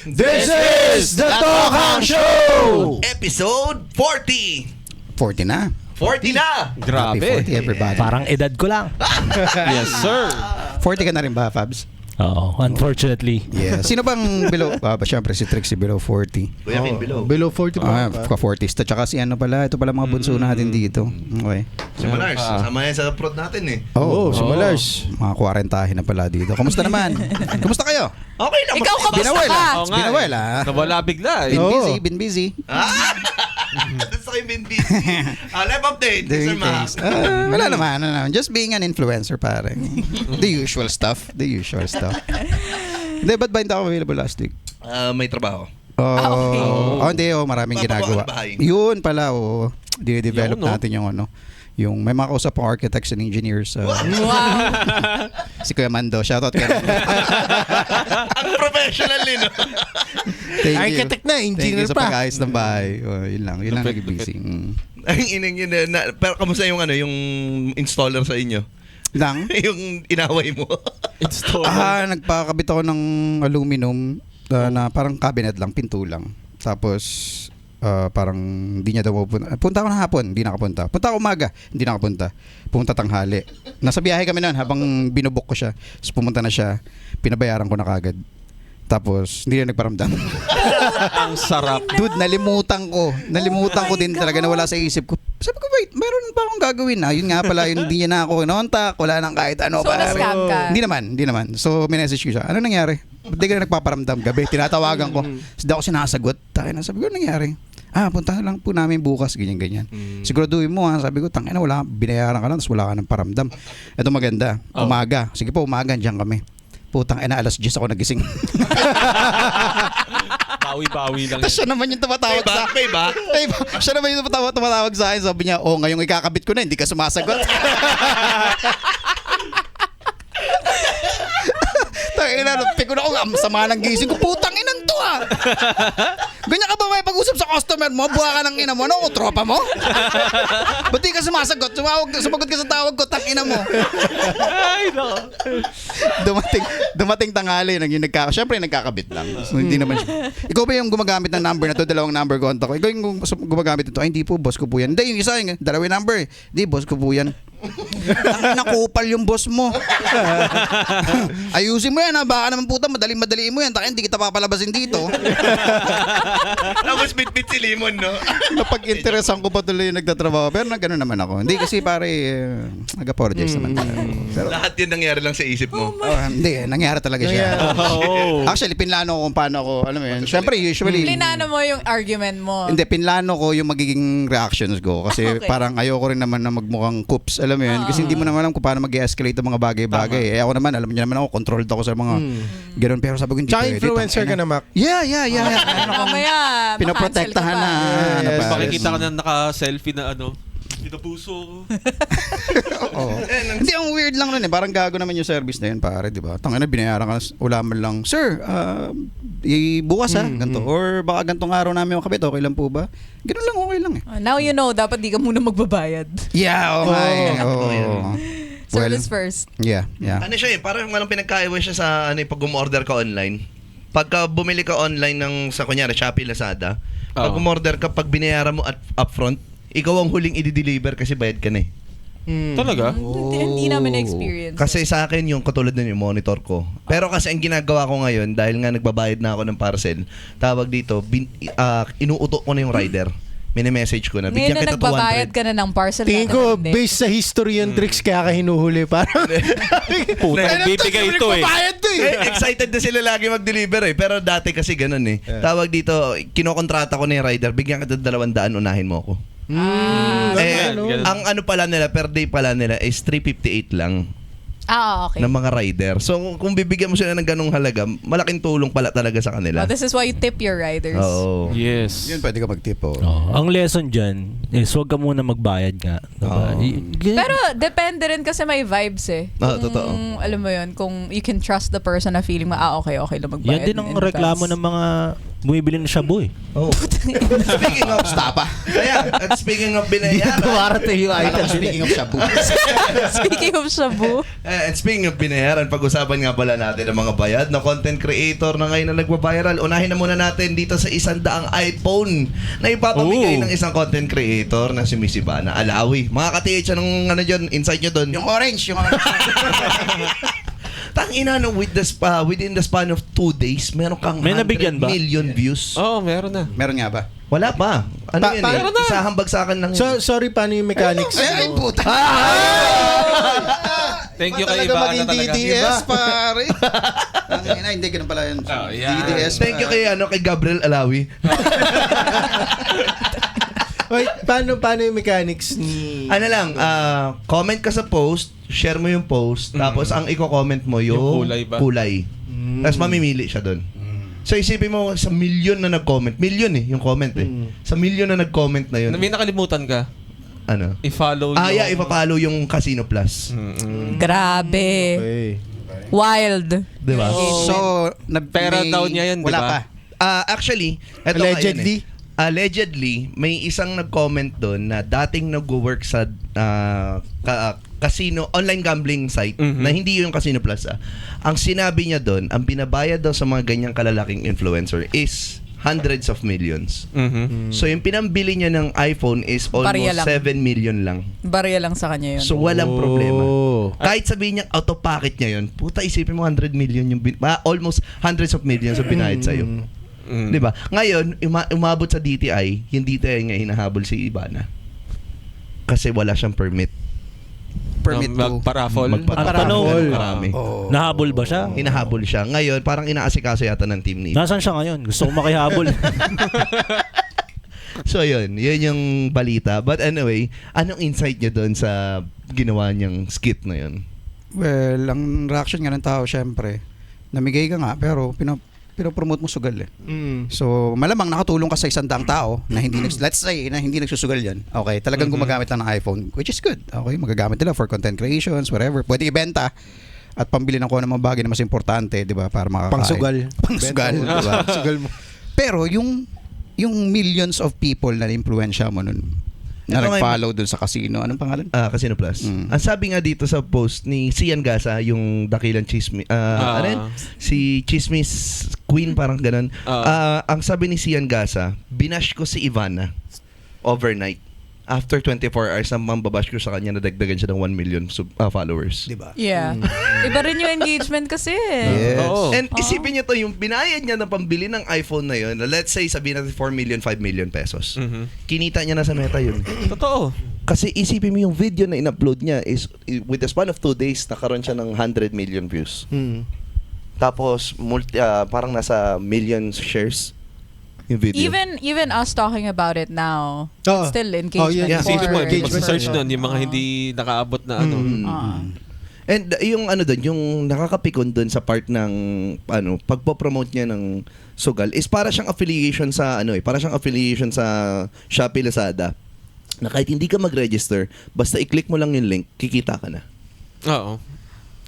This is the Tokhang Show! Episode 40! 40 na. 40 na! Happy Grabe. 40 everybody. Parang edad ko lang. Yes, sir. 40 ka na rin ba, Fabs? Oo, unfortunately. Yeah. Sino bang below? Siyempre si Trixie below 40. Kuya King below. Below 40 pa. Ka-40s. Tsaka si ano pala, ito pala mga bunso natin dito. Okay. Si Malars, kasama yan sa prod natin eh. Oh, si Malars. Mga 40 na pala dito. Kamusta naman? Kamusta kayo? Okay lang. Ikaw kamusta Binawal ka? ah. Binawal ah. Nawala bigla eh. Been busy. Gusto kayo been busy. Live update, Mr. Mac. Wala naman. Just being an influencer, pare. The usual stuff. Hindi, ba't ba hindi ako available last week? May trabaho. Hindi, maraming ginagawa. Bahay. Yun pala, dinedevelop Yun, no? natin yung ano. Yung may mga kausap pang architects and engineers. Wow. Si Kuya Mando. Shoutout kayo. Ang professional eh, no? Thank you. Architect na, engineer Thank you sa pa. pag-ayos ng bahay. Yun lang naging busy. Ang inang yun. Pero kamusta yung ano, yung installer sa inyo? Lang? Yung inaway mo. Nagpakabit ako ng aluminum na parang cabinet lang, pinto lang. Tapos parang hindi niya daw punta ako ng hapon, hindi nakapunta. Punta ako umaga, hindi nakapunta. Pumunta tanghali. Nasa biyahe kami noon habang binubok ko siya. Tapos pumunta na siya, pinabayaran ko na kagad. Tapos hindi na nagparamdam. Ang sarap. Dude, nalimutan ko din talaga, nawala sa isip ko. Sabi ko, wait, meron pa akong gagawin na. Yun nga pala, hindi niya na ako kinontak, wala nang kahit ano. So, na-scam ka? Hindi naman. So, minessage ko siya. Ano nangyari? Ba't di ka na nagpaparamdam gabi? Tinatawagan ko. Hindi ako sinasagot. Sabi ko, ano nangyari? Punta lang po namin bukas, ganyan. Siguraduhin mo ha. Sabi ko, tangina, wala, binayaran ka lang, tapos wala ka ng paramdam. Ito maganda, umaga. Sige po, umaga, diyan kami. Putang ina, alas 10 ako nagising. Bawi-bawi lang Tapos siya naman yung tumatawag sa akin. Payback? Siya naman yung tumatawag sa akin. Sabi niya, ngayong ikakabit ko na, hindi ka sumasagot. Tangina, napikon ako, ang sama ng gising ko. Putang inan to ah. Ganyan ka ba may pag-usap sa customer mo? Buha ka ng ina mo, no? O tropa mo? Ba't di ka sumasagot? Sumagot ka sa tawag ko, tang ina mo. Ay, no. Dumating tanghali, siyempre nagkakabit lang. So, hindi naman siya. Ikaw ba yung gumagamit ng number na to? Dalawang number contact ko. Ikaw yung gumagamit nito. Ay, hindi po, boss ko po yan. Hindi, yung isa, dalawang number. Hindi, boss ko po yan. Ang nakupal yung boss mo. Ayusin mo yan ha. Baka naman puta, madali mo yan. Taka, hindi kita papalabasin dito. Tapos bit-bit si Limon, no? Napag-interesan ko pa tuloy yung nagtatrabaho. Pero gano'n naman ako. Hindi kasi pare, nag-apologize naman talaga. Pero, Lahat yun nangyari lang sa isip mo. hindi, nangyari talaga siya. Oh. Actually, pinlano ko kung paano ako, alam mo yun. Siyempre, usually, Plinano mo yung argument mo. hindi, pinlano ko yung magiging reactions ko. Kasi Okay. parang ayoko rin naman na magmukhang coops. Alam mo yun? Kasi hindi mo naman alam kung paano mag-escalate ang mga bagay-bagay. Ako naman, alam niyo naman ako, controlled ako sa mga ganun. Pero sabi ko, hindi Tsaka pwede. influencer ka na, Mac. Yeah. Mamaya, Pinoprotektahan na. makacancel ka pa. Pares. Makikita ka na naka-selfie na ano. Pinapuso ko. Oo. Hindi, ang weird lang nun eh. Parang gago naman yung service na yun, pare, di ba? Tangina, binayaran ka, wala man lang, sir, bukas ha, ganito. Or baka gantong araw namin yung kabit, okay lang po ba? Ganun lang, okay lang eh. Now you know, dapat di ka muna magbabayad. Yeah, okay. Service first. Yeah. Ano siya eh, parang walang pinagkaiwan siya sa pag umorder ka online. Pagka bumili ka online sa kunyari, Shopee, Lazada, pag umorder ka, pag binayaran mo upfront, ikaw ang huling i-deliver kasi bayad ka na eh. Talaga? Hindi namin na-experience. Kasi sa akin yung katulad nun yung monitor ko. Pero kasi ang ginagawa ko ngayon, dahil nga nagbabayad na ako ng parcel, tawag dito, inuuto ko na yung rider. Mini-message ko na. Ngayon Bigyan na kita nagbabayad 200. ka na ng parcel. Tingin ko, based sa history yung tricks kaya ka hinuhuli. Parang, Puta, bibigay ito eh. Excited na sila lagi mag-deliver eh. Pero dati kasi ganun eh. Tawag dito, kinokontrata ko na yung rider, bigyan kita 200, unahin mo ako. Ang ano pala nila, per day pala nila is 358 lang Okay. ng mga rider. So kung bibigyan mo sila ng ganung halaga, malaking tulong pala talaga sa kanila. This is why you tip your riders. Oo. yes. Yun, pwede ka mag-tip Ang lesson dyan is huwag ka muna magbayad nga. Diba? Pero depende rin kasi may vibes eh. Totoo. Alam mo yun, kung you can trust the person na feeling mo, okay lang magbayad. Yan din ang reklamo ng mga bumibili ng shabu eh. Oh. Speaking of stapa. Ayan, at speaking of binayaran. yung Speaking of shabu. Speaking of shabu. And speaking of binayaran, pag-usapan nga pala natin ang mga bayad na content creator na ngayon na nagbabiral. Unahin na muna natin dito sa 100 iPhone na ipapamigay ng isang content creator na si Miss Ivana Alawi. Mga ka-TH, anong ano dyan, insight nyo doon? Yung orange. Tangina no, within the span of 2 days, meron kang May 100 nabigyan ba? million views. Oo, meron na. Meron nga ba? Wala pa. Ano yun eh? meron na. Isahang bagsakan lang yun. So, sorry, paano yung mechanics? Ay, puta. Thank you kay Talaga Ivana maging talaga. DDS, pare. Hindi ganun pala yun. yan. DDS. Thank you kay Gabriel Alawi. Wait, paano yung mechanics ni... Ano lang, comment ka sa post, share mo yung post, tapos ang i-comment mo yung Yung kulay ba? kulay. Tapos mamimili siya doon. So isipin mo, sa million na nag-comment, million yung comment Sa million na nag-comment na yun, May nakalimutan ka. ano? I-follow yung... Yeah, ipapalo yung Casino Plus. Grabe. Okay. Wild. Diba? So, Pera daw niya yun, di wala ba? pa. Actually, eto Allegedly? Allegedly, may isang nag-comment doon na dating nag-work sa casino, online gambling site na hindi yung Casino Plus. Ang sinabi niya doon, ang binabayad daw sa mga ganyang kalalaking influencer is hundreds of millions. So yung pinambili niya ng iPhone is Barya almost lang. 7 million lang. Barya lang sa kanya yun. So walang problema. Oh. Kahit sabihin niya out of pocket niya yun, puta isipin mo 100 million yung almost hundreds of millions yung binayad sa'yo. Di ba? Ngayon, umabot sa DTI, yung DTI nga hinahabol si Ivana. Kasi wala siyang permit. Permit to. Magparaffle. Ang tanong, Marami. nahabol ba siya? Hinahabol siya. Ngayon, parang inaasikaso yata ng team ni. Nasaan siya ngayon? Gusto ko makihabol. So, yun yung balita. But anyway, anong insight niyo doon sa ginawa niyang skit na yun? Well, ang reaction nga ng tao, syempre, namigay ka nga, pero pinopromote mo sugal eh. So, malamang nakatulong ka sa 100 tao na hindi let's say na hindi nagsusugal yan. Okay, talagang gumagamit lang ng iPhone, which is good. Okay, magagamit nila for content creations, whatever. Pwede ibenta at pambili ng kung ano mga bagay na mas importante, 'di ba, para makakain. Pangsugal. Pangsugal, 'di ba? Pangsugal mo. Pero yung millions of people na influensya mo nun, na Ito nga nag-follow dun sa casino, anong pangalan? Casino Plus. Ang sabi nga dito sa post ni Sian Gasa, yung dakilang chismis, ano yun? Si Chismis Queen, parang ganun. Ang sabi ni Sian Gasa, binash ko si Ivana overnight. After 24 hours, ang mambabash ko sa kanya na dagdagan siya ng 1 million followers. Diba? Yeah. Iba rin yung engagement kasi. Yes. Oo. And isipin niyo to, yung binayad niya na pambili ng iPhone na yun, let's say sabihin natin 4 million, 5 million pesos. Kinita niya na sa Meta yun. Totoo. Kasi isipin mo yung video na in-upload niya is with the span of 2 days, nakaroon siya ng 100 million views. Tapos parang nasa millions shares yung video. Even us talking about it now, Oh. it's still engagement. Yeah. for- Sino mo, Engagement. mag-search nun, yung mga hindi nakaabot na ano. And yung ano doon, yung nakakapikon doon sa part ng pagpo-promote niya ng sugal is para siyang affiliation sa para siyang affiliation sa Shopee, Lazada. Na kahit hindi ka mag-register, basta i-click mo lang yung link, kikita ka na. Oo.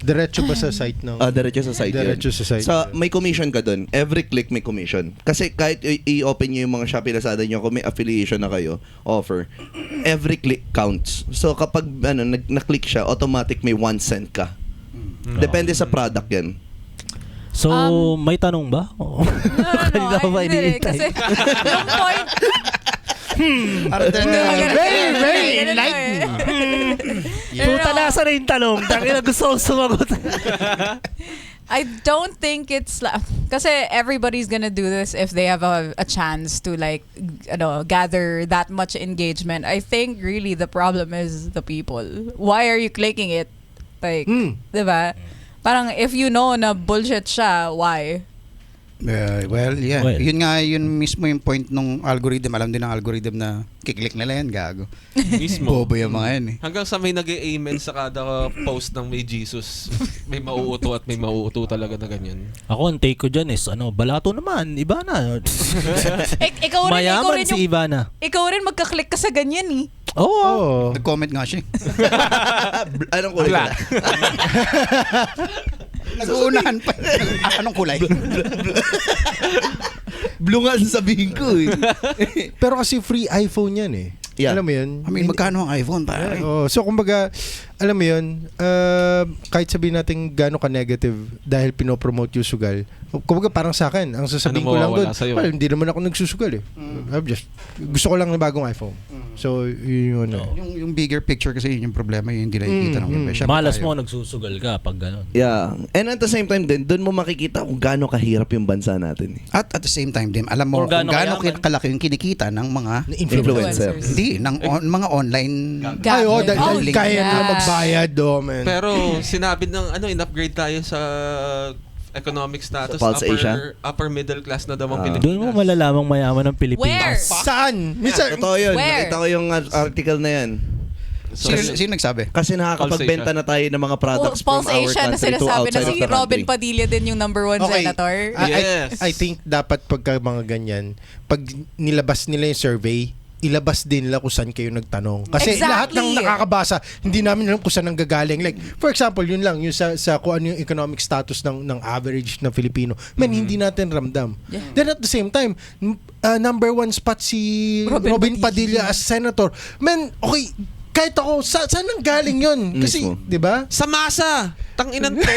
Diretso ba sa site ng... Diretso sa site yun. Diretso sa site. May commission ka doon. Every click may commission. Kasi kahit i-open nyo yung mga Shopee, Lazada nyo, kung may affiliation na kayo, offer, every click counts. So kapag na-click siya, automatic may 1 cent ka. Depende sa product yan. So, may tanong ba? No, Kanina pa hindi. iniintay. Kasi yung point... Very enlightening. Puta, nasa na yung tanong. Tangina, gusto kong sumagot. I don't think it's kasi everybody's gonna do this if they have a chance to gather that much engagement. I think really the problem is the people. Why are you clicking it? Like, diba? Parang if you know na bullshit siya, why? Well, yeah. Well. Yun nga, yun mismo yung point nung algorithm. Alam din ng algorithm na kiklik nila yan, gago. Mismo. Bobo yung mga yan eh. Hanggang sa may nag-amen sa kada post ng may Jesus. May mauuto at may mauuto talaga na ganyan. Ako, ang take ko dyan is, balato naman, Ivana. Ikaw rin Mayaman si Ivana. ikaw rin magka-click ka sa ganyan eh. Oo. Nag-comment nga siya. Anong kulay ka? Nag-uunahan pa. Anong kulay? Blue nga sasabihin ko eh. Pero kasi free iPhone yan eh. Yeah. Alam mo yun? I mean, magkano ang iPhone, pare? Oh, so kumbaga, alam mo yun, kahit sabihin natin gaano ka-negative dahil pinopromote yung sugal, kumbaga parang sa akin, ang sasabihin ko lang doon, mawawala sa'yo? well, hindi naman ako nagsusugal eh. I'm just, gusto ko lang ng bagong iPhone. So, yun yun. Yung bigger picture kasi yun yung problema, yung hindi nakikita ng iba. Siyempre Malas tayo. mo, nagsusugal ka pag gano'n. Yeah. And at the same time din, doon mo makikita kung gaano kahirap yung bansa natin eh. At the same time din, alam mo Or kung gaano gaano kayaman. kalaki yung kinikita ng mga Influencer. hindi, ng mga online. Ay, oh, Gambling. dahil Oh, kaya na yeah. magbayad, man. Pero sinabi ng in-upgrade tayo sa economic status. Sa Pulse Asia? Upper middle class na daw ang Pilipinas. Doon mo malalamang mayaman ng Where? Pilipinas. Saan? Minsan, Totoo yun. Where? Nakita ko yung article na yan. Sino nagsabi? Kasi nakakapagbenta na tayo ng mga products from Pulse our Asia na country to sinasabi na outside si of the Robin country. Padilla din yung number 1 Okay. senator. Yes. I think dapat pagka mga ganyan, pag nilabas nila yung survey, ilabas din nila kung saan kayo nagtanong. Kasi Exactly. lahat ng nakakabasa, hindi namin alam kung saan ang gagaling. Like, for example, yun lang, yung sa kung ano yung economic status ng average na Filipino. Man, hindi natin ramdam. Yeah. Then at the same time, number 1 spot si Padilla. Robin Padilla as senator. Man, okay, kahit ako, saan ang galing yun? Kasi, Mismo. di ba? Sa masa! Tanginan to!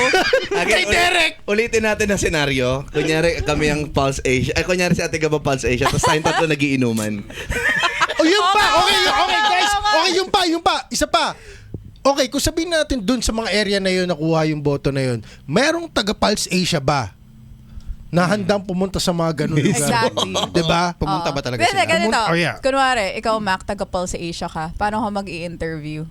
Kay Derek! Ulitin natin ang senaryo. Kunyari kami ang Pulse Asia. Ay, kunyari si Ate Gaba Pulse Asia. Tapos tayong tatlo nagiinuman. Oh, yun pa! Okay, tama, guys! tama. Okay, yun pa! Isa pa! Okay, kung sabihin natin dun sa mga area na yun, nakuha yung boto na yun, merong taga-Pulse Asia ba na handang pumunta sa mga ganun lugar? Exactly. Diba? Pumunta ba talaga Pero sila? ganito, Oh, yeah. kunwari, ikaw Mac, taga-Pulse Asia ka, paano ka mag-i-interview?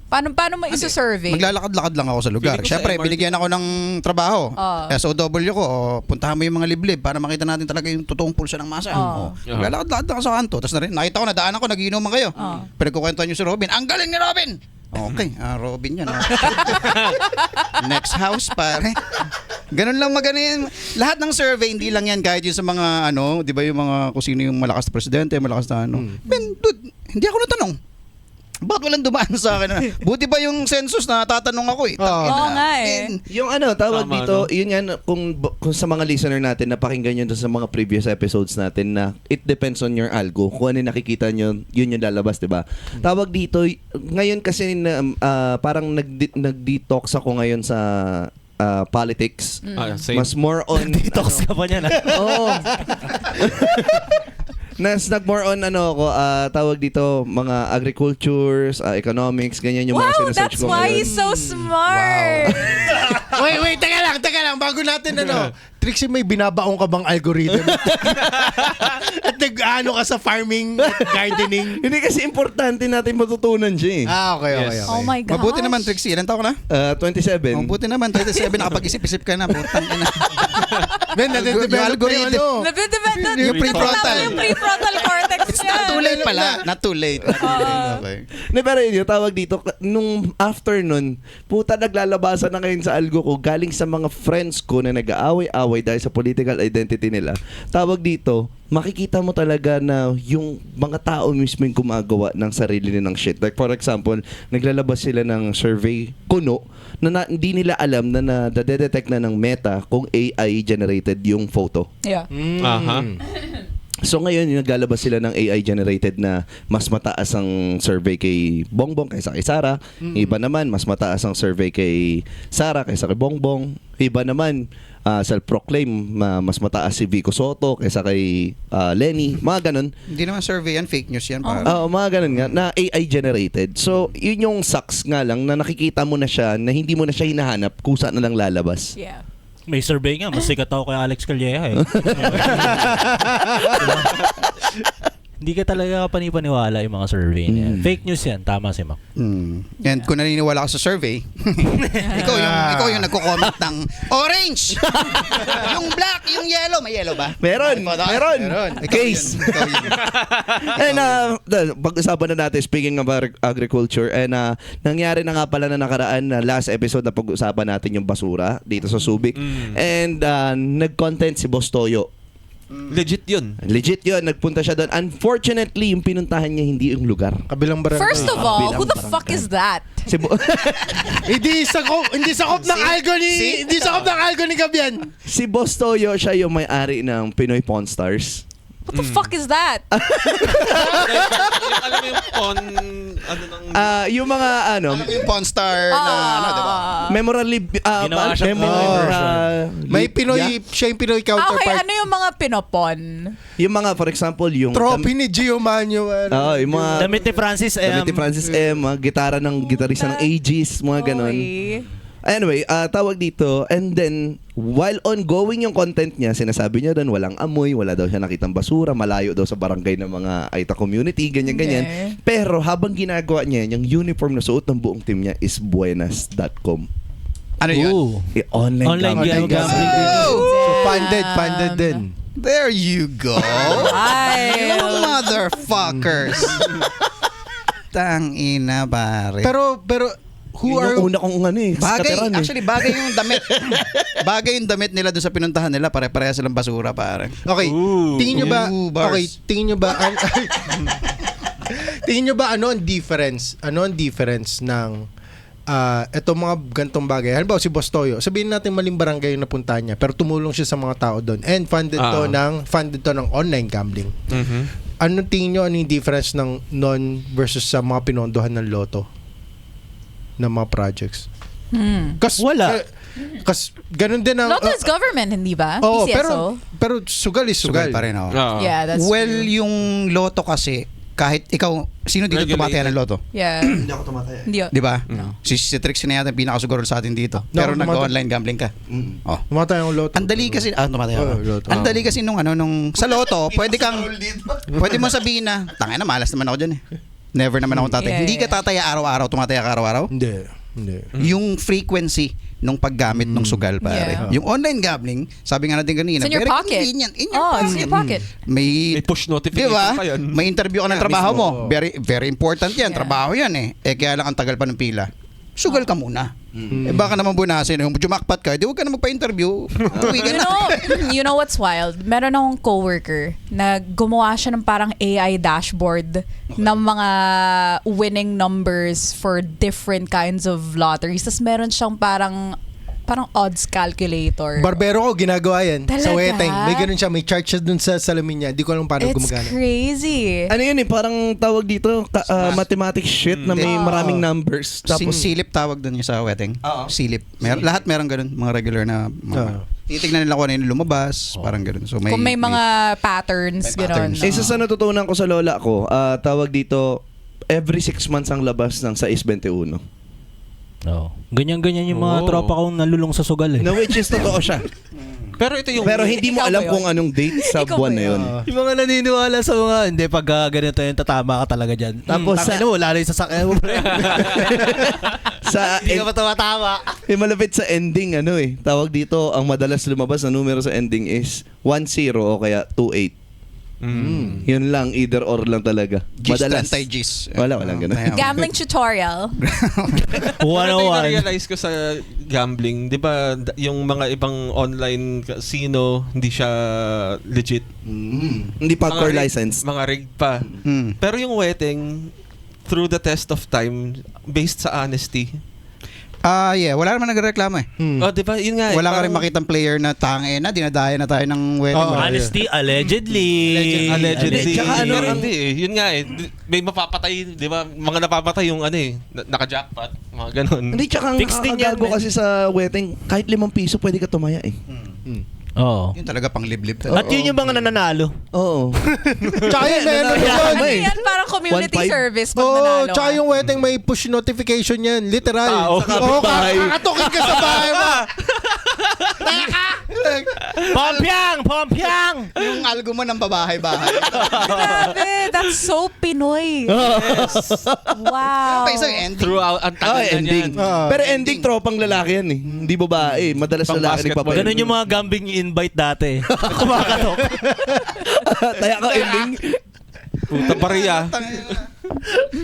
Paano mo isa-survey? Maglalakad-lakad lang ako sa lugar. Feeling ko sa Siyempre, MRT. binigyan ako ng trabaho. Oh. SOW ko, puntahan mo yung mga liblib para makita natin talaga yung totoong pulsa ng masa. Oh. Maglalakad-lakad lang ako sa kanto. Tapos na rin, nakita ko, nadaanan ko, nagiinuman kayo. Oh. Pinagkukwentuhan nyo si Robin. Ang galing ni Robin! Okay, Robin yan. Next house, pare. Ganun lang maganin. Lahat ng survey, hindi lang yan kahit yung sa mga, di ba yung mga, kung sino yung malakas na presidente, malakas na Men, dude, hindi ako natanong. Bakit walang dumaan sa akin? Buti ba yung census na tatanong ako eh. Oo nga eh. Yung tawag Tama, dito, no? yun yan, kung sa mga listener natin, napakinggan nyo doon sa mga previous episodes natin na it depends on your algo. Kung ano yung nakikita nyo, yun yung lalabas, di ba? Tawag dito, ngayon kasi parang nag-detox ako ngayon sa politics. Same. Mas more on... Detox ka pa niyan. Oo. Nag-more on ako, tawag dito, mga agricultures, economics, ganyan yung mga Wow, sinesearch that's ko why ngayon. he's so smart. wait, teka lang, bago natin Trixie, may binabaong ka bang algorithm? At nag-ano ka sa farming at gardening? Hindi kasi importante natin matutunan siya eh. Okay. Yes. Oh my gosh. Mabuti naman, Trixie. Ilan taon ka na? 27. Mabuti naman, 27. Nakapag-isip-isip ka na. Putang ina. Man, nade-develop Yung algorithm. yung Yung prefrontal. Yung prefrontal cortex It's niya. not too late pala. Not too late. Okay. Ne, pero yun, tawag dito, nung after nun, puta naglalabasan na ngayon sa algo ko, galing sa mga friends ko na nag-aaway-away dahil sa political identity nila. Tawag dito, makikita mo talaga na yung mga tao mismo yung gumagawa ng sarili nilang shit. Like for example, naglalabas sila ng survey kuno na hindi nila alam na nadedetect na ng Meta kung AI generated yung photo. Yeah. Aha. So ngayon, yung naglalabas sila ng AI generated na mas mataas ang survey kay Bongbong kaysa kay Sara. Iba naman, mas mataas ang survey kay Sara kaysa kay Bongbong. Iba naman, self-proclaim, mas mataas si Vico Soto kaysa kay Lenny. Mga ganun. Hindi naman survey yan. Fake news yan. Para. Mga ganun nga, na AI generated. So, yun yung sucks nga lang na nakikita mo na siya, na hindi mo na siya hinahanap kung saan na lang lalabas. Yeah. May survey nga, mas sikat ako kay Alex Calleja eh. Hindi ka talaga panipaniwala yung mga survey na yan. Fake news yan, tama si Mac. And kung naniniwala ka sa survey, ikaw yung nagko-comment ng orange, yung black, yung yellow. May yellow ba? Meron. Case. Ikaw yun. And pag-usapan na natin, speaking of agriculture, and nangyari na nga pala na nakaraan na last episode na pag-usapan natin yung basura dito sa Subic. And nag-content si Boss Toyo. Legit yun. Legit yun, nagpunta siya doon. Unfortunately, yung pinuntahan niya hindi yung lugar. Kabilang barangay. First of all, Bilang who the barangay. fuck is that? Hindi sakop ng algo ni Gabian. Si Boss Toyo, siya yung may-ari ng Pinoy Pawn Stars. What the fuck is that? Yung alam mo yung pawn, ano nang... Yung mga Alam mo yung Pawn Star na ano, diba? Ginawa siyang Pinoy May Pinoy, siya yung Pinoy Okay, counterpart. ano yung mga pinopon? Yung mga, for example, yung... Trophy ni Gio Manuel. Yung mga... Damit ni Francis M. Damit ni Francis M. Mga gitara ng gitarista ng Aegis, mga ganon. Okay. Anyway, tawag dito, and then, while ongoing yung content niya, sinasabi niya doon, walang amoy, wala daw siya nakitang basura, malayo daw sa barangay ng mga Aita community, ganyan-ganyan. Okay. Pero habang ginagawa niya, yung uniform na suot ng buong team niya is buenas.com. Ano yun? Ooh. Online gambling. gambling. So funded din. There you go. Ay. You motherfuckers. Tangina, pare. Pero who Yun are yung una kong skateran Actually, bagay yung damit. Bagay yung damit nila doon sa pinuntahan nila. Pare-pareha silang basura, pare. Okay, tingin nyo ba tingin nyo ba ano ang difference? Ano ang difference ng etong mga gantong bagay? Halimbawa si Boss Toyo, sabihin natin maling barangay yung napuntahan niya, pero tumulong siya sa mga tao doon and funded to ng online gambling. Ano tingin nyo, ano yung difference ng non versus sa mga pinondohan ng loto ng mga projects? Wala. Kasi ganun din ang Lotto is government, hindi ba? Oo, PCSO? pero sugal is sugal. Sugal pa rin ako. Yeah, that's Well, true. yung loto kasi, kahit ikaw, sino dito Regulated. tumataya ng loto? Yeah. Hindi ako tumataya. Hindi. Di ba? Si Trix na yata pinakasuguro sa atin dito. No, Pero tumataya. nag-online gambling ka. Oh. Tumatay ang loto. Ang dali kasi tumataya Oo, ako. loto. Ang dali kasi nung sa loto, pwede mo sabihin na, tangina malas naman ako diyan eh. Never naman ako tataya. Yeah, Hindi ka yeah. tataya araw-araw, tumataya ka araw-araw. Hindi. Yung frequency nung paggamit ng sugal, pare. Yeah. Yung online gambling, sabi nga natin kanina, It's in your very pocket. convenient. In your Oh, pocket. it's in your pocket. May May push notification diba? pa yan. May interview ka ng Yeah, trabaho mismo. mo. Very very important yan. Yeah. Trabaho yan eh. Kaya lang ang tagal pa ng pila. Sugal ka muna. Baka naman bunasin. Yung jumakpat ka, di huwag ka na magpa-interview. Uwi ka na. You know what's wild? Meron akong coworker na gumawa siya ng parang AI dashboard ng mga winning numbers for different kinds of lotteries. Tapos meron siyang parang odds calculator. Barbero ko ginagawa yan sa Talaga? weteng. May ganun siya, may chart siya dun sa salamin niya. Di ko alam paano It's gumagana. crazy. Ano yun parang tawag dito, mathematics shit na may maraming numbers. Tapos Tapos, silip tawag doon yung sa wedding. Oo. Silip. Lahat meron ganun. Mga regular na mga, titignan nila kung ano yung lumabas. Parang ganun. So Kung may mga patterns, may gano'n. patterns. isa sa natutunan ko sa lola ko, tawag dito, every 6 months ang labas ng 621. Oh. Ganyan-ganyan yung mga tropa kong nalulong sa sugal eh. No, which is totoo siya. Pero ito yung... Pero hindi mo Ikaw ba alam yun? kung anong date sa Ikaw buwan ba na yun. Yung mga naniniwala sa mga, hindi, pag ganito yun, tatama ka talaga dyan. Tapos Tapos, mo, wala na yung sasakyan mo, pre. Sa Hindi ka pa tumatama. malapit sa ending, tawag dito, ang madalas lumabas na numero sa ending is 10 o kaya 28. Yun lang, either or lang talaga. Gis, Madalas. anti-gis. Walang ganun. Gambling tutorial. 101. na-realize ko sa gambling, di ba, yung mga ibang online casino, hindi siya legit. Hindi pa core rig- license. Mga rig pa. Pero yung wedding, through the test of time, based sa honesty. Yeah. Wala naman nagreklamo eh. Oh, di ba? Yun nga. Wala ka rin parang- makitang player na tange na, dinadaya na tayo ng wedding. Oo. Honesty, allegedly. Allegedly. Tsaka Pero hindi eh. Yun nga eh. May mapapatay, di ba? Mga napapatay yung naka-jackpot. Mga ganun. Hindi, tsaka ang Fixed din nakakagago yan, kasi sa wedding, kahit 5 piso pwede ka tumaya eh. Oo. Yun talaga pang liblib. At yun yung mga nananalo. Oo. Tsaka yun, may ano Nanalo. yun. Ano yan? Parang community 1.5. service pag Oo, nanalo. tsaka yung wedding may push notification yan. Literal. Tao. Oo, kakatukin ka sa bahay mo. Pompiang! Yung algo mo ng babahay-bahay. Grabe, that's so Pinoy. Wow. Pa isang ending. Throughout, ang tagal na ending. niyan. Pero ending, tropang lalaki yan eh. Hindi babae. Madalas Pang lalaki basketball. nagpapayag. Ganun yung mga gambling invite dati. Kumakatok. Taya ka ending. Puta bariya.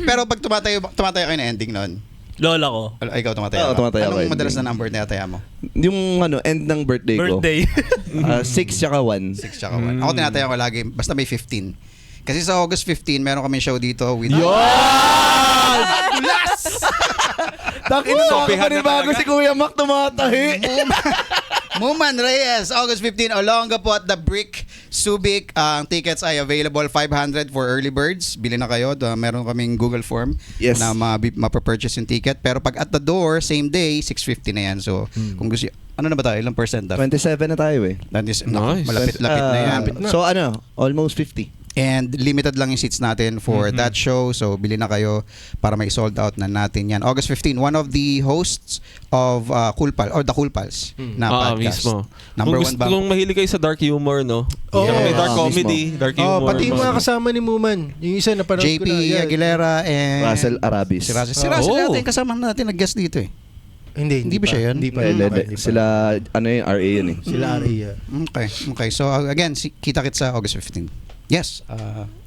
Pero pag tumatayo kayo na ending noon, Lola ko. ikaw tumatayo. Oo, tumatayo ako Anong ending. madalas na number na taya mo? Yung end ng birthday ko. Birthday. 6 tsaka 1. 6 tsaka 1. Ako tinataya ko lagi, basta may 15. Kasi sa August 15, meron kami show dito with... Takin na nakakapanibago si Kuya Mac tumatahi. Muman Reyes, August 15, Olonga po at The Brick, Subic. Ang tickets ay available 500 for early birds. Bili na kayo. Meron kaming Google form Yes. na mapapurchase yung ticket. Pero pag at the door, same day, 650 na yan. So, kung gusto, ano na ba tayo? Ilang percent? 27 na tayo eh. That is, Nice. malapit-lapit na yan. So almost 50. And limited lang yung seats natin for that show. So, bili na kayo para may sold out na natin yan. August 15, one of the hosts of Cool Pals, or The Cool Pals na podcast. Mismo. Number kung one bang? Kung mahilig kayo sa dark humor, no? Oo. May dark Mismo. comedy, dark humor. Pati yung mga kasama ni Muman. Yung isa na parang JP Aguilera and Russell Arabis. Si Russell. Si Russell Oh. natin, kasama natin nag-guest dito eh. Hindi ba siya yun? Hindi pa. Hindi. Sila, RA yun eh. Sila Aria. Okay. So again, kita-kits sa August 15. Yes.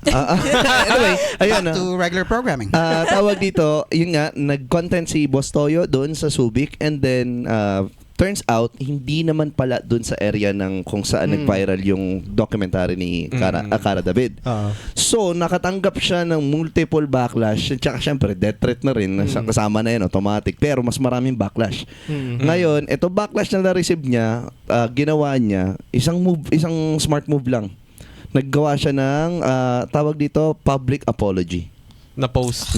Anyway, ayun Back to regular programming. tawag dito, yun nga, nag-content si Boss Toyo doon sa Subic and then turns out, hindi naman pala doon sa area ng kung saan nag-viral yung documentary ni Cara David. So, nakatanggap siya ng multiple backlash at saka syempre, death threat na rin, kasama na yun, automatic. Pero mas maraming backlash. Ngayon, ito backlash na na-receive niya, ginawa niya, isang smart move lang. Naggawa siya ng tawag dito public apology Na post.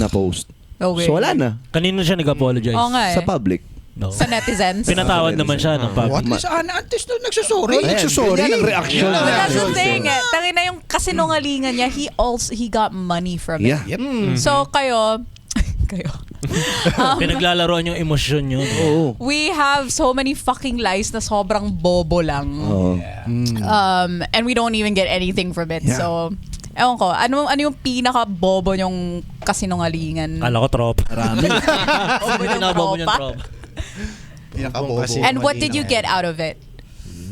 Okay. So wala na Kanino siya nag-apologize? Oo nga eh. sa public. No. Sa netizens. Pinatawad naman siya ng What public. is artist na nagsusorry? Ayan, ganyan ang reaction. But that's the Yeah. thing. Tangin na yung kasinungalingan niya, he got money from it. Yeah. So kayo, Pinaglalaroan yung emosyon yun. Oo. we have so many fucking lies na sobrang bobo lang. Oo. And we don't even get anything from it. Yeah. So, ewan ko, ano yung pinaka-bobo yung kasinungalingan? Kala ko tropa. Bobo yung Pinabobo niyang tropa? tropa. Pinakabobo. And what did you get out of it?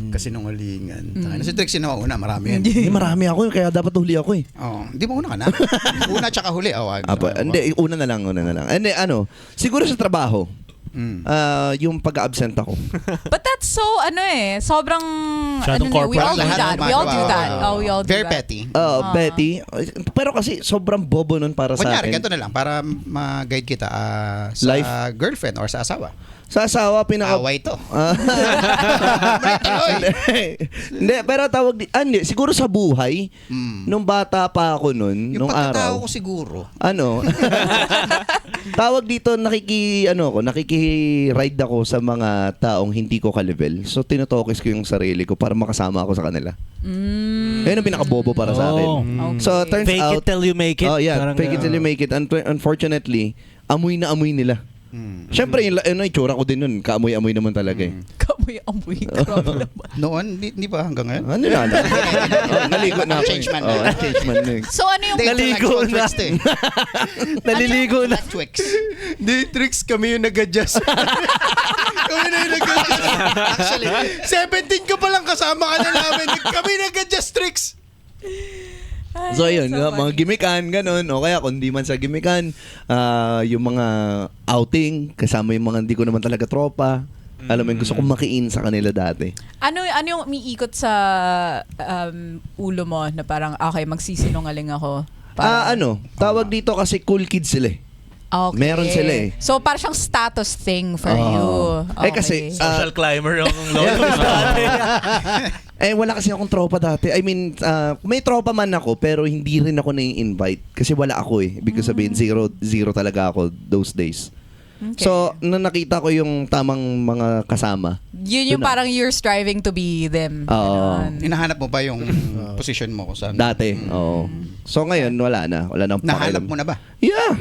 Kasinungalingan. Si Trix yung una, marami yan. Hindi, marami ako kaya dapat huli ako eh. Oh, hindi mo una ka na. Una tsaka huli. Hindi, una na lang. Hindi, siguro sa trabaho. Yung pag-absent ako. But that's so, sobrang, Masyadong we all do corporate. that. We all do that. We all do Very that. petty. Betty. Pero kasi sobrang bobo nun para sa Kunyari, akin. ganito na lang, para ma-guide kita sa Life. girlfriend or sa asawa. Sa asawa, Away to. Hindi, pero hindi, siguro sa buhay, nung bata pa ako nun, Yung nung pagkatao araw. ko siguro. Tawag dito, nakiki-ride ako sa mga taong hindi ko ka-level. So, tinutokis ko yung sarili ko para makasama ako sa kanila. Yun ang pinakabobo para sa akin. Okay. So, turns Fake out, it till you make it. Oh, yeah, Parang fake it till you make it. Unfortunately, amoy na amoy nila. Siyempre, yung itsura ko din nun, kaamoy-amoy naman talaga eh. Kamoy-amoy. Grabe naman. Noon, hindi ba hanggang ngayon? Ano na? Naligo na ako. Change man. Change man na eh. So ano yung Naligo na. Naliligo na. Twix. Di tricks kami yung nag-adjust. Kami na yung nag-adjust. Actually, 17 ka pa lang kasama ka na namin. Kami nag-adjust tricks. So yun, mga gimikan, ganun. O kaya kung di man sa gimikan, yung mga outing, kasama yung mga hindi ko naman talaga tropa. Alam mo, gusto kong makiin sa kanila dati. Ano yung umiikot sa ulo mo na parang okay, magsisinungaling ako? Tawag dito kasi cool kids sila eh. Okay. Meron sila eh. So parang siyang status thing for you. Eh kasi, Social climber yung lolo. wala kasi akong tropa dati. I mean, may tropa man ako, pero hindi rin ako nai-invite. Kasi wala ako eh. Ibig sabihin, zero talaga ako those days. Okay. So, nung nakita ko yung tamang mga kasama. Yun yung Doon na. parang you're striving to be them. Oo. Ganon. hinahanap mo ba yung position mo kung saan? Dati, oo. So, ngayon, wala na. Wala na. Nahanap mo na ba? Yeah.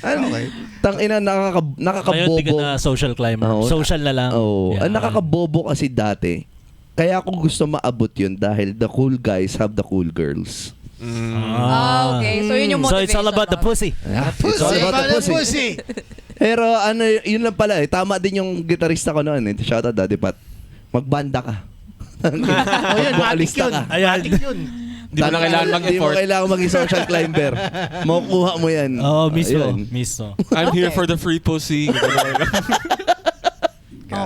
Okay. Tangina, Ngayon, di ka nakakabobo. na social climber. Oo. Social na lang. Oo. Yeah. Ang nakakabobo kasi dati, kaya ako gusto maabot yun dahil the cool guys have the cool girls. Okay. So yun yung So motivation. it's all about the no? pussy. It's all about the pussy. Pero yun lang pala eh. Tama din yung gitarista ko noon eh. Shoutout Daddy Pat. Magbanda ka. Magbokalista ka. Ayan. Hindi mo na kailangan Hindi mo mag-effort. kailangan maging social climber. Makukuha mo yan. Oh, mismo. Ayun. Mismo. I'm here for the free pussy.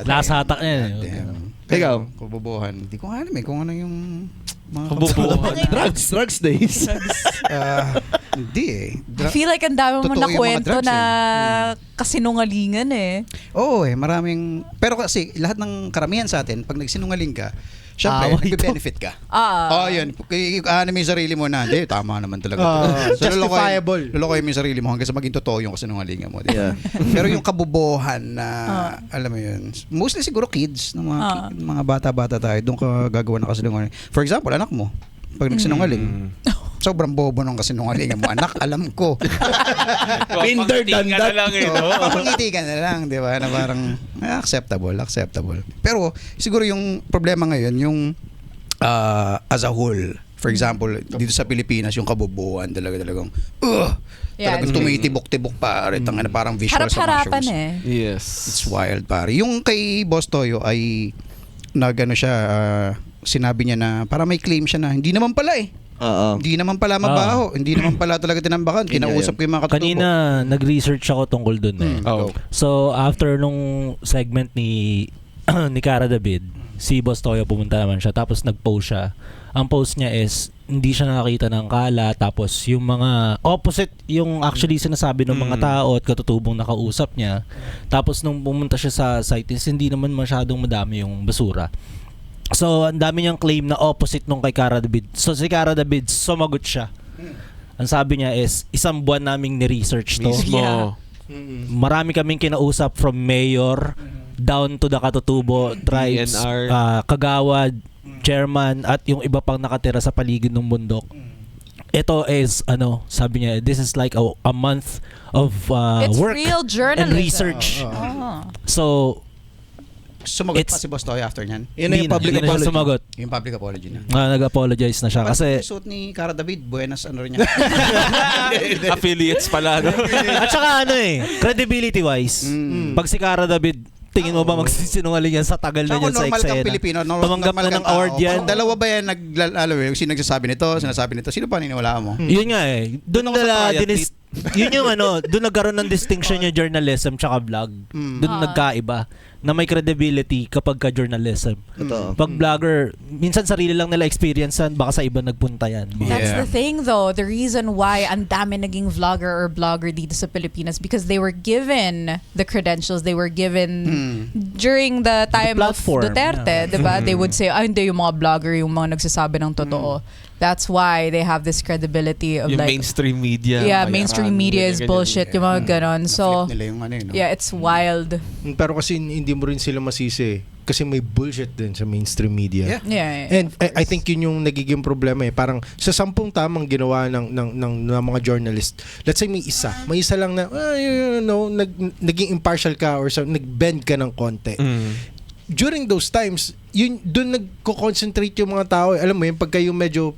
Last hatak niya. Damn. Ikaw? Kububuhan. Hindi ko alam eh kung ano yung Mga Kabubuhan. Drugs days. Hindi eh. I feel like ang dami mo Totoo yung mga nakwento drugs, na kasinungalingan eh. Oo maraming... Pero kasi lahat ng karamihan sa atin, pag nagsinungaling ka, syempre, Away to. nagbe-benefit ka. Yun. Ano mo yung sarili mo na, hindi, tama naman talaga. Justifiable. Lulukoy mo yung sarili mo hanggang sa maging totoo yung kasinungalingan mo. Diba? Pero yung kabubohan na, alam mo yun, mostly siguro kids, ng mga bata-bata tayo, doon ka gagawa ng kasinungaling. For example, anak mo, pag nagsinungaling, sobrang bobo ng kasinungalingan mo. Anak, alam ko. Binder than that. lang eh, no? Papangiti ka na lang, di ba? Na parang acceptable. Pero siguro yung problema ngayon, yung as a whole, for example, dito sa Pilipinas, yung kabubuan talagang, Yeah, talagang tumitibok-tibok pare. Parang visual sa harap-harapan mushrooms. eh. Yes. It's wild pare. Yung kay Boss Toyo ay sinabi niya na para may claim siya na hindi naman pala eh. Oo. Hindi naman pala mabaho. Hindi naman pala talaga tinambakan. Kinausap ko yung mga katutubo. Kanina, nag-research ako tungkol dun eh. Oh. So, after nung segment ni ni Cara David, si Boss Toyo pumunta naman siya, tapos nag-post siya. Ang post niya is, hindi siya nakakita ng kala, tapos yung mga opposite, yung actually sinasabi ng mga tao at katutubong nakausap niya. Tapos nung pumunta siya sa site is, hindi naman masyadong madami yung basura. So, ang dami niyang claim na opposite nung kay Cara David. So, si Cara David, sumagot siya. Ang sabi niya is, 1 buwan naming ni-research to. Mismo. Yeah. Marami kaming kinausap from mayor down to the katutubo, tribes, DNR. kagawad, chairman, at yung iba pang nakatira sa paligid ng bundok. Ito is, sabi niya, this is like a month of It's work real and journalism. research. Oh. So, Sumagot pa It's- si Boss Toyo after nyan. Yun na yung public hindi na siya apology. sumagot. Yung public apology niya. Nag-apologize na siya kasi Suot ni Cara David, buenas ano rin niya. Affiliates pala, no? at saka credibility wise, pag si Cara David, tingin mo ba magsisinungaling yan sa tagal na Tsaka yan sa normal kang eksena? Pilipino. Tumanggap normal na kang ng tao. award yan. Kung dalawa ba yan, yung sinasabi nito, sino pa niniwalaan mo? Yun nga eh. Doon Doon ako sa triathlete. yun yung doon nagkaroon ng distinction yung journalism tsaka vlog. Doon nagkaiba na may credibility kapag ka journalism. Totoo. Pag vlogger, minsan sarili lang nila experience yan, baka sa iba nagpunta yan. That's Yeah. the thing though. The reason why ang dami naging vlogger or blogger dito sa Pilipinas because they were given the credentials, they were given during the time of platform, Duterte, yeah. diba? They would say, hindi yung mga vlogger yung mga nagsasabi ng totoo. That's why they have this credibility of Yung like, mainstream media. yeah, bayaran, mainstream media is ganyan, bullshit, yung mga ganon. So, Na-flip nila yung no? yeah, it's wild. Pero kasi hindi mo rin sila masisi. Kasi may bullshit din sa mainstream media. Yeah. Yeah. And I think yun yung nagiging problema eh. Parang sa 10 tamang ginawa ng mga journalist, let's say may isa lang na, naging impartial ka or nag-bend ka ng konti. During those times, yun doon nagko-concentrate yung mga tao. Alam mo yun, pagka yung medyo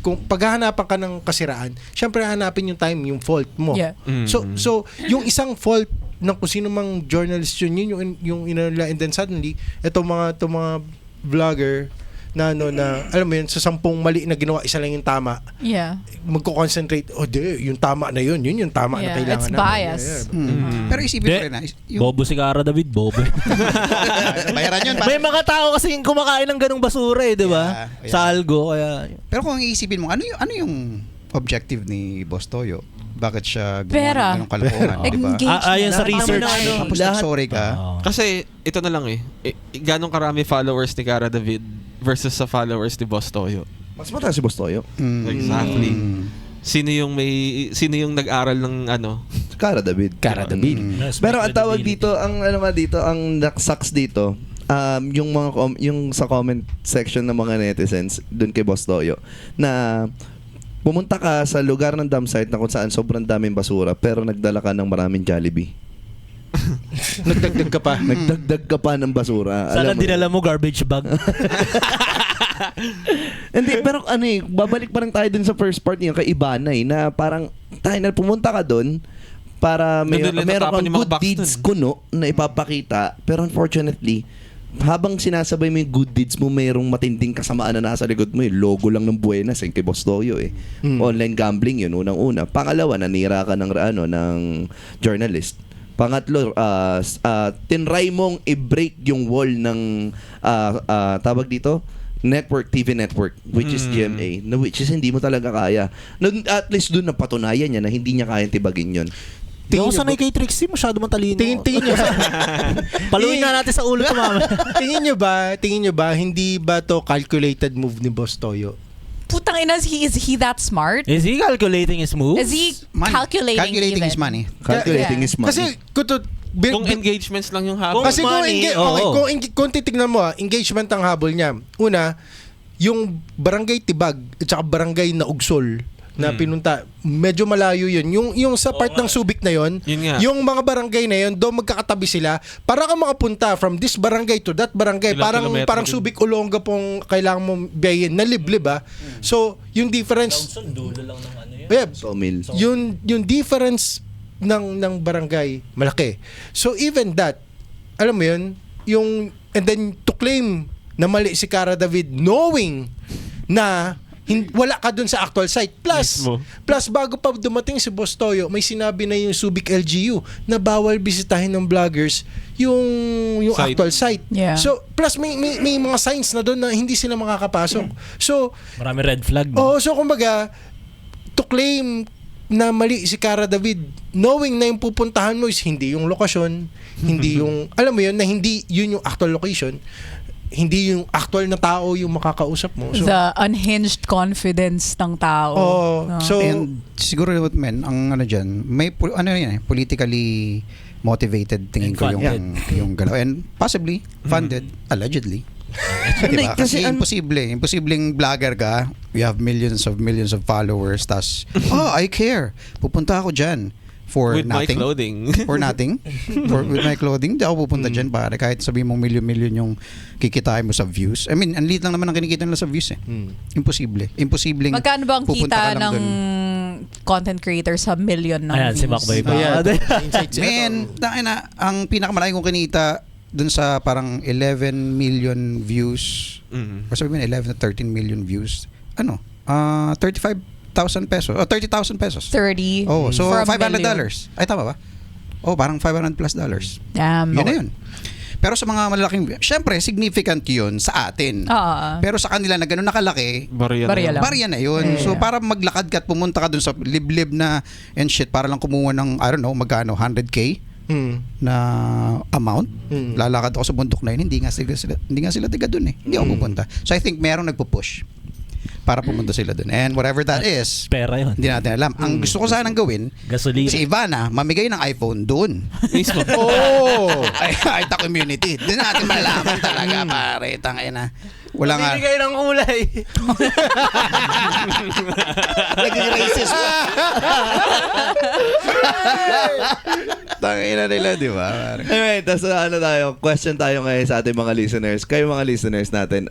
kung paghahanapan ka ng kasiraan, syempre hanapin yung time, yung fault mo. Yeah. So yung isang fault ng kung sino mang journalist yun yung inala, and then suddenly itong mga vlogger na alam mo yun, sa 10 mali na ginawa, isa lang yung tama. Yeah. Magko-concentrate, yung tama na yun yung tama na Yeah, kailangan it's namin. bias. Pero isipin ko rin na, Bobo si Cara David, bobo. bayaran yun. May mga tao kasi kumakain ng ganong basura eh, di ba? Yeah. Sa algo, kaya... Pero kung iisipin mo, ano yung objective ni Boss Toyo? Bakit siya Pera. gumawa ng kalokohan, di ba? Engagement. Ayon sa Tama research. na, Tapos sorry ka. Kasi ito na lang ganong karami followers ni Cara David versus sa followers ni Boss Toyo. Mas mataas si Boss Toyo. Exactly. Sino yung nag-aral ng Cara David. Pero ang tawag dito, ang sucks dito, yung sa comment section ng mga netizens dun kay Boss Toyo na pumunta ka sa lugar ng dump site na kung saan sobrang daming basura pero nagdala ka ng maraming Jollibee. Nagdagdag ka pa. Nagdagdag ka pa ng basura. Sana Alam mo, dinala mo garbage bag. Hindi, pero babalik pa rin tayo dun sa first part niya kay Ibanay na parang tayo na pumunta ka dun para Doon nila meron natapon kang yung mga good box deeds dun. kuno na ipapakita pero unfortunately habang sinasabay mo yung good deeds mo, mayroong matinding kasamaan na nasa likod mo. Yung logo lang ng Buenas kay Boss Toyo eh. Online gambling yun, unang-una. Pangalawa, nanira ka ng journalist. Pangatlo, tinry mong i-break yung wall ng tawag dito network, TV network, which is GMA, na which is hindi mo talaga kaya. At least doon napatunayan niya na hindi niya kayang tibagin yun. Hindi ako sanay kay Trixie, masyado matalino. Tingin nyo Paluin na natin sa ulo ko, mama. tingin nyo ba hindi ba to calculated move ni Boss Toyo? Putang ina, is he that smart? Is he calculating his moves? Is he Money. calculating Calculating even? his money. Calculating Yeah. his money. Kasi Kung engagements lang yung habol. Kasi money, kung titignan mo, engagement ang habol niya. Una, yung barangay Tibag at saka barangay na Ugsol na pinunta, medyo malayo yun. Yung sa part ng Subic na yun, Yun nga. yung mga barangay na yun, doon magkakatabi sila. Para ka makapunta from this barangay to that barangay, Ilang kilometro parang din. Subic Olonga pong kailangan mong biyayin na liblib ah. So, yung difference, Dulo lang ng ano yun. yeah, Sawmill. yung difference ng barangay malaki. So even that, alam mo yun, and then to claim na mali si Cara David knowing na wala ka dun sa actual site. Mismo. Plus bago pa dumating si Boss Toyo, may sinabi na yung Subic LGU na bawal bisitahin ng vloggers yung Site. actual site. Yeah. So plus may mga signs na doon na hindi sila makakapasok. So Marami red flag. No? oh, so kumbaga, to claim na mali si Cara David, knowing na yung pupuntahan mo is hindi yung lokasyon, hindi yung, alam mo yun, na hindi yun yung actual location, hindi yung actual na tao yung makakausap mo. So, The unhinged confidence ng tao. oh, No. so, And siguro what men, ang ano dyan, may politically motivated tingin And ko funded. yung galaw. And possibly funded, allegedly. Diba? Kasi imposibleng vlogger ka, you have millions of followers, tas, I care. Pupunta ako dyan for With my nothing. clothing. For nothing. With my clothing. Hindi ako pupunta dyan, pare. Kahit sabihin mong million yung kikitain mo sa views. I mean, ang liit lang naman ang kinikita nila sa views eh. Imposible. Imposibleng Magkano ba ang pupunta ka kita lang ng dun. content creator sa million ng Ayan, si views? Macbay pa. ayan, insights Man, na ang pinakamalaking kong kinita dun sa parang 11 million views, Mhm. or sabihin 11 to 13 million views, 35,000 pesos, o 30,000 pesos. 30. Oh, so for a $500. million. Ay, tama ba? Oh, parang $500 plus dollars. Damn. Yun na yun. Pero sa mga malalaking, syempre, significant yun sa atin. Pero sa kanila na gano'n nakalaki, Barya lang. barya na yun. Yeah. So, para maglakad ka at pumunta ka dun sa liblib na and shit, para lang kumuha ng, I don't know, magkano, 100K na amount. Lalakad ako sa bundok na yun, hindi nga sila tiga dun eh. Hindi ako pupunta. So, I think merong nagpo-push para pumunta sila dun. And whatever that is, Pera yun. hindi natin alam. Ang gusto ko sanang gawin, Gasolina. si Ivana, mamigay ng iPhone dun. Mismo. Oh! Ay, ta community. Doon natin malalaman talaga, pare. Tangina. Wala nga. Bibigay ng kulay. Naging racist. Tangina nila, di ba? Pare? Anyway, question tayo ngayon sa ating mga listeners. Kayo mga listeners natin,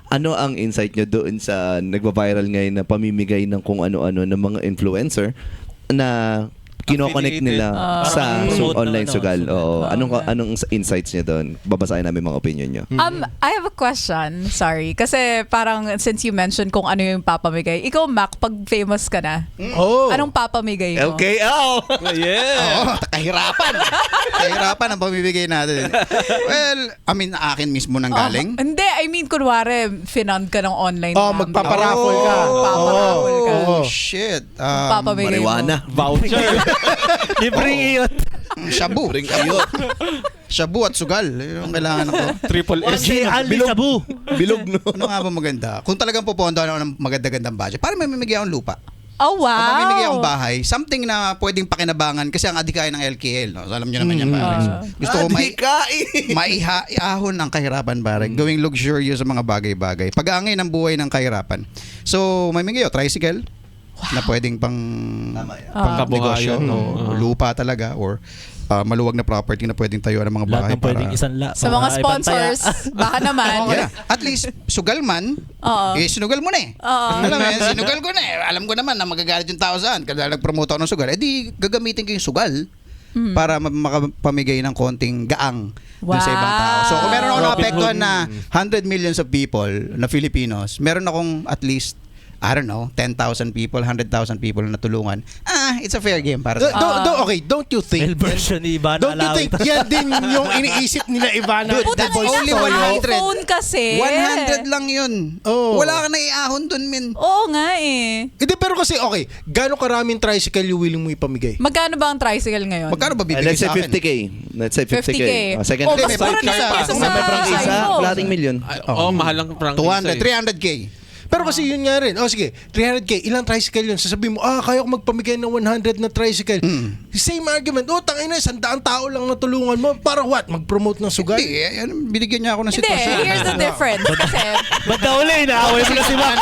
ano ang insight nyo doon sa nagba-viral ngayon na pamimigay ng kung ano-ano ng mga influencer na kinoconnect nila sa promote online ng sugal? sugal. Oo. Anong insights nyo doon? Babasahin namin mga opinion nyo. I have a question. Sorry. Kasi parang since you mentioned kung ano yung papamigay. Ikaw, Mac, pag famous ka na, Oh! anong papamigay mo? Okay, Yeah. Oo, kahirapan. Kahirapan ang pamibigay natin. Well, I mean, akin mismo nang galing. Hindi, I mean, kunwari, finund ka ng online. Oh, gambling. magpaparaffle ka. Magpaparaffle ka. Oh. Shit. Papamigay mo. marijuana. Voucher. Libreng iyot. Shabu. Shabu at sugal. Yun ang kailangan ako. Triple S. Kasi Ali Sabu. Bilog, no? Ano nga ba maganda? Kung talagang pupunta ako ng maganda-gandang budget, parang may mamimigay akong lupa. Oh, wow. Kung mamimigay akong bahay, something na pwedeng pakinabangan kasi ang adikain ng LKL. No? So, alam niyo naman yan, pare. So, gusto ko maiahon ang kahirapan, pare. Gawing luxurious sa mga bagay-bagay. Pag-aangay ng buhay ng kahirapan. So, may mingay tricycle na pwedeng pang negosyo Kabuhayan, o lupa talaga or maluwag na property na pwedeng tayuan ng mga bahay Lahat ng pwedeng para isang Sa mga sponsors, baka naman. yeah. At least sugal man, sinugal mo na eh. Alam mo, sinugal ko na eh. Alam ko naman na magagalit yung tao saan. Kaya nag-promote ako ng sugal. Eh di, gagamitin ko yung sugal para makapamigay ng konting gaang dun sa ibang tao. So kung meron ako Robin naapektuhan Hood. na 100 millions of people na Filipinos, meron akong at least I don't know, 10,000 people, 100,000 people na tulungan, it's a fair game para sa Okay, don't you think? Male version ni Ivana Don't you think yan din yung iniisip nila Ivana? Dude, Putang that's ina, only sa 100. iPhone kasi. 100 lang yun. Oh. Wala ka na iahon dun, min. Oo nga eh. Hindi, pero kasi, okay, gano'ng karaming tricycle yung willing mo ipamigay? Magkano ba ang tricycle ngayon? Magkano ba bibigay Let's say sa akin? 50K. Let's say 50K. 50K. Second Oh, hand. mas mura na Sidecar yun pa. kesa Kung sa may prangkisa, iPhone. kalating milyon. Mahal lang prangkisa 200, 300K. Pero kasi yun nga rin. Sige, 300K, ilang tricycle yun? Sasabihin mo, kaya ko magpamigay ng 100 na tricycle. Same argument. Tangina, 100 tao lang natulungan mo. Para what? Mag-promote ng sugal? Hindi, binigyan niya ako ng Hindi, sitwasyon. here's the difference. Kasi, Ba't na uli? Naaway mo na si Mac.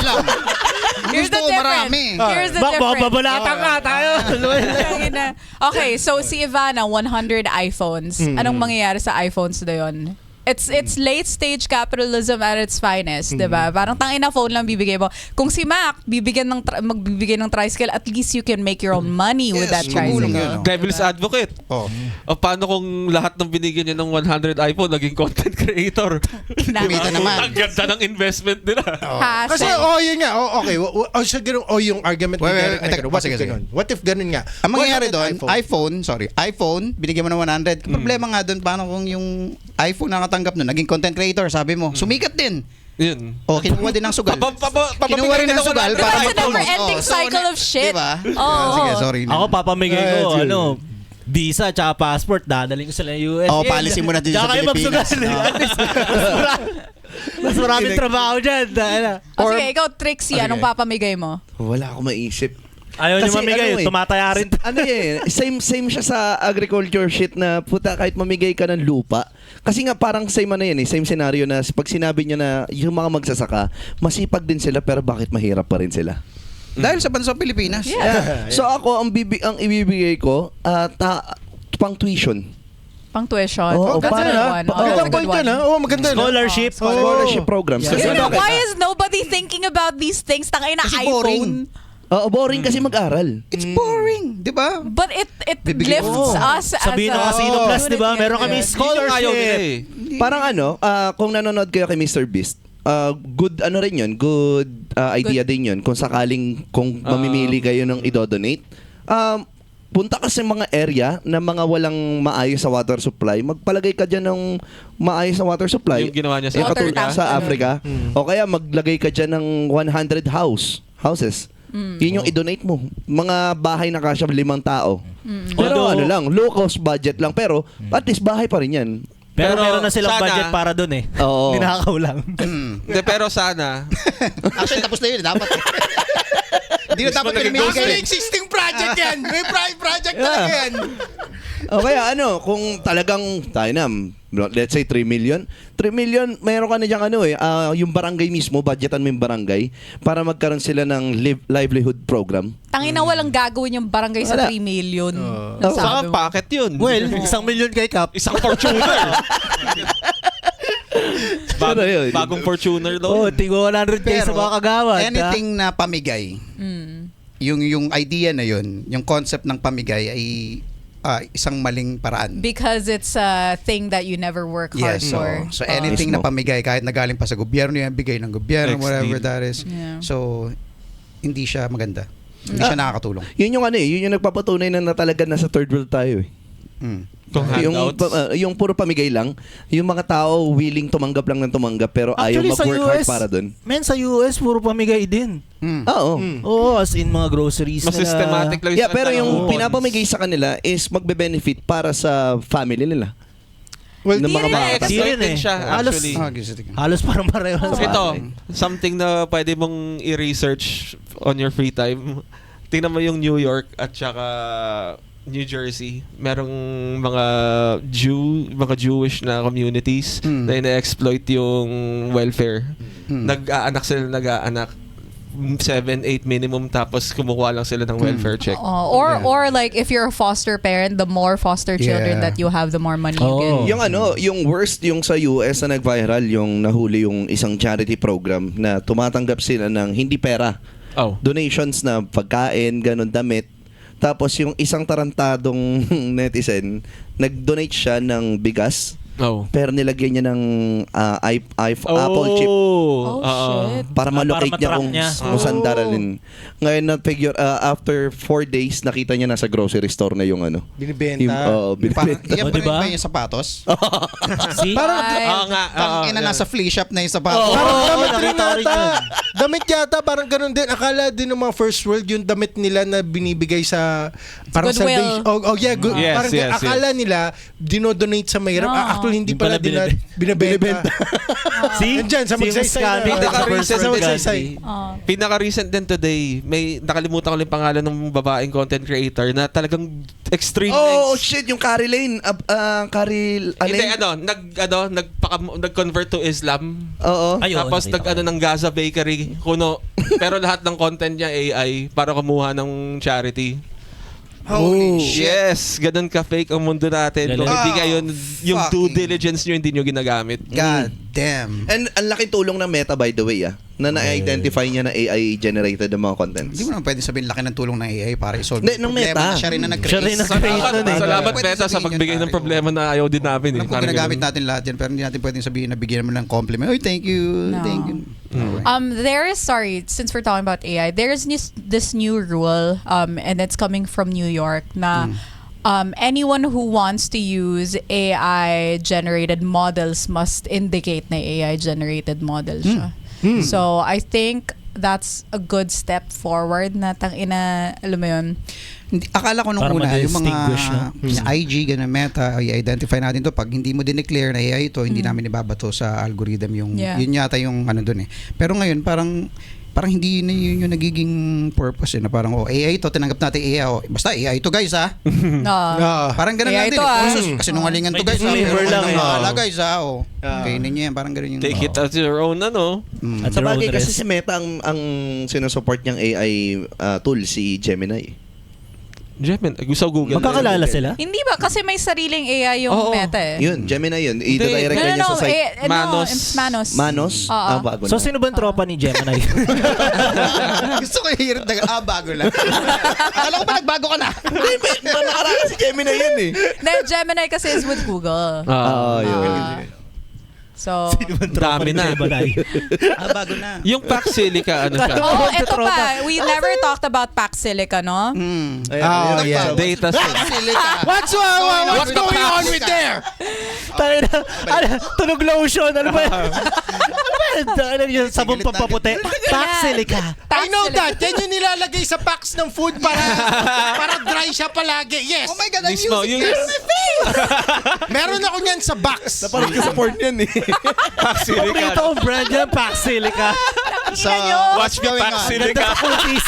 here's the Gusto ko difference. marami. Here's the Mac, baka difference. babalatan ka tayo. Tangina. Okay, so si Ivana, 100 iPhones. Anong mangyayari sa iPhones na yun? It's late stage capitalism at its finest, 'di ba? Parang tangina phone lang bibigay mo. Kung si Mac magbibigay ng tricycle, at least you can make your own money with that Yes, tumulong tricycle. yun. Devil's advocate. Oh. O paano kung lahat ng binigyan niya ng 100 iPhone naging content creator? Kumita naman. Ang ganda ng investment nila. Hassle. Kasi, yun nga. Okay. Sa ganun, yung argument ni Derek na ganun. What if ganun? What if ganun nga? Ang mangyayari 100 doon, iPhone, binigyan mo ng 100. Problema nga doon, paano kung yung iPhone na nakatanggap nun, naging content creator, sabi mo, sumikat din. Yun. O, kinuha din ng sugal. Kinuha rin ng sugal Diba, para it's a mag-promote. never-ending cycle of shit. Diba? Oo. Sige, sorry. Ako papamigay ko, Ayun. visa tsaka passport, dadaling ko sila US. Policy mo na din sa Tsaka kayo Pilipinas. magsugal. At least, mas maraming trabaho dyan. Sige, ikaw, Trixie, anong papamigay mo? Wala akong maisip. Ayaw niyo Kasi mamigay, ano eh, tumataya rin. Same siya sa agriculture shit na puta kahit mamigay ka ng lupa. Kasi nga parang same same scenario na pag sinabi niya na yung mga magsasaka, masipag din sila pero bakit mahirap pa rin sila? Dahil sa bansa Pilipinas. Yeah. So ako ang ibibigay ko pang tuition. Pang tuition. Oo, That's a para- good one. Oo, That's a Magandang good point one. yun, ha? Maganda yun. Scholarship. Scholarship programs. Kasi You know, bakit? why is nobody thinking about these things? Tangay na Kasi iPhone. boring. Boring kasi mag-aral. It's boring, di ba? But it Bibigyan lifts mo. us Sabihin as ng a Casino Plus, di ba? unit. Meron kami Yeah. scholarship. Ayaw nila eh. Parang kung nanonood kayo kay Mr. Beast, good rin yun, good idea din yun kung sakaling kung mamimili kayo ng idodonate. Punta ka sa mga area na mga walang maayos sa water supply, magpalagay ka dyan ng maayos sa water supply. Yung ginawa niya sa Yung katulad Africa. sa Africa. O kaya maglagay ka dyan ng 100 houses. Yun yung i-donate mo. Mga bahay na kasya 5 tao. Pero Although- lang, low cost budget lang. Pero at least bahay pa rin yan. Pero Pero meron na silang sana- budget para dun eh. Oo. Ninakaw lang. Hindi, pero sana, Actually, tapos na yun. Dapat. Hindi na dapat naging pinamigay. Actually, existing project yan. May project talaga yan. O kaya kung talagang tayo na, let's say 3 million. 3 million, mayroon ka na dyan yung barangay mismo, budgetan mo yung barangay para magkaroon sila ng livelihood program. Tangin na walang gagawin yung barangay sa Wala. 3 million. saka packet yun. Well, 1,000,000 kay Cap. Isang Fortuner. Ano yun? Bagong Fortuner Oh, daw. tigo 100k sa mga kagawad. anything na pamigay, yung idea na yun, yung concept ng pamigay ay isang maling paraan. Because it's a thing that you never work hard Yes, for. so anything na Mismo. pamigay, kahit nagaling pa sa gobyerno yan, bigay ng gobyerno, Next whatever deal. that is. Yeah. So, hindi siya maganda. Hindi siya nakakatulong. Yun yung yun yung nagpapatunay na talaga nasa third world tayo eh. Kung handouts. Yung puro pamigay lang, yung mga tao willing tumanggap lang ng tumanggap pero ayaw Actually, sa mag-work hard US, para dun. Men, sa US, puro pamigay din. Oo. Oo, as in mga groceries Mas nila. systematic lang Yeah, pero yung Oo. pinapamigay sa kanila is magbe-benefit para sa family nila. Well, Ng Di mga rin bata. eh, kasi- Exploit din siya, Halos- actually. Halos parang pareho lang So sa ito, atin. something na pwede mong i-research on your free time. Tingnan mo yung New York at saka New Jersey. Merong mga Jewish na communities na ina-exploit yung welfare. Nag-aanak sila, 7-8 minimum tapos kumukuha lang sila ng welfare check. Or like if you're a foster parent, the more foster children Yeah. that you have, the more money you Oo. get. Yung worst yung sa US na nag-viral, yung nahuli yung isang charity program na tumatanggap sila ng hindi pera. Oh. Donations na pagkain, ganun, damit. Tapos yung isang tarantadong netizen, nag-donate siya ng bigas Oh. pero nilagyan niya ng Apple chip Oh, Oo. shit. para malocate niya para kung, matrack niya. kung saan daralin. Ngayon na-figure, after 4 days, nakita niya nasa grocery store na yung ano. Binibenta. Parang, Binibenta. yan Oh, ba diba? ba yung sapatos? See? Parang Ay. Oo nga. Parang ina nasa flea shop na yung sapatos. Parang Oo, damit rin nakita ko rin yata. yun. Damit yata, parang ganun din. Akala din ng mga first world yung damit nila na binibigay sa parang Goodwill. salvation. Oh, yeah, good. Yes, Parang yes, akala nila dinodonate sa mahirap. No. Actually, hindi Yung pala pala binibenta. See? Nandyan, sa See, magsaysay mas na. Pinaka-recent Sa din. magsaysay. Oh. Pinaka-recent din today, may nakalimutan ko lang yung pangalan ng babaeng content creator na talagang extreme Oh, lengths. shit, yung Carrie Lane. Carrie Hindi, Lane. nag-convert to Islam. Oo. Ayun, Tapos nakita ko. ng Gaza Bakery, kuno. Pero lahat ng content niya AI para kumuha ng charity. Holy shit. Yes, ganun ka-fake ang mundo natin. Kung Galing. hindi kayo, yung due Fucking- diligence nyo, hindi nyo ginagamit. God damn. And ang laking tulong ng Meta, by the way, na na-identify niya na AI-generated ang mga contents. Hindi mo naman pwede sabihin laki ng tulong ng AI para i-solve Hindi, yung ng problema Meta. na siya rin na nag-create. Siya rin nag-create nun eh. Salamat Pwede Meta sa sabihin pagbigay yun, ng pare. problema na ayaw din namin. Alam ko Parang ginagamit ganun. natin lahat yan, pero hindi natin pwedeng sabihin na bigyan mo ng compliment. Oy, thank you. No. Thank you. There is, since we're talking about AI, there's this new rule, and it's coming from New York, na anyone who wants to use AI-generated models must indicate na AI-generated model siya. So, I think that's a good step forward na tangina, alam mo yun, Akala ko nung Para una, yung ma-distinguish, mga IG, ganun, Meta, i-identify natin to. Pag hindi mo dineclare na AI ito, hindi namin ibabato sa algorithm yung, Yeah. yun yata yung ano dun eh. Pero ngayon, parang hindi na yun yung nagiging purpose eh, na parang, AI ito, tinanggap natin AI. Basta AI ito guys ha. no. Parang ganun AI lang din. ito, ah. Kasi nungalingan to May guys ha. disclaimer Pero lang lang eh. wala guys ha. Kainin niya yan. Parang ganun yung... Take it as your own, ano? At Sa their bagay own kasi risk. si Meta ang sinusupport niyang AI tool, si Gemini. Gemini, gusto Google. Magkakalala sila? Hindi ba? Kasi may sariling AI yung Oo. Meta eh. Yun, Gemini yun. I-direct No, no, niya no. sa site. Manos. Manos. Manos? Oo. Bago So na. sino ba ang tropa ni Gemini? Gusto ko i-hear bago lang. Akala ko pa nagbago ka na. Nakaraan si Gemini yun eh. Gemini kasi is with Google. Oo, yun. So, Dami na. Gemini. Bago na. Yung Paxilica, ano siya? oh, eto pa. We never talked about Paxilica, no? Oh, yeah. Data set. What's going on with there? Tayo na. Tunog lotion. Ano ba yan? Ano yun? Sabong pampaputi. Paxilica. I know that. Yan yung nilalagay sa packs ng food para dry siya palagi. Yes. Oh my God, I'm Mismo, using yung Meron ako niyan sa box. Parang support yan eh. Paborito Paxilica. kong brand yan, Paxilica. Ina nyo. Watch me Ganda Paxilica. sa kutis.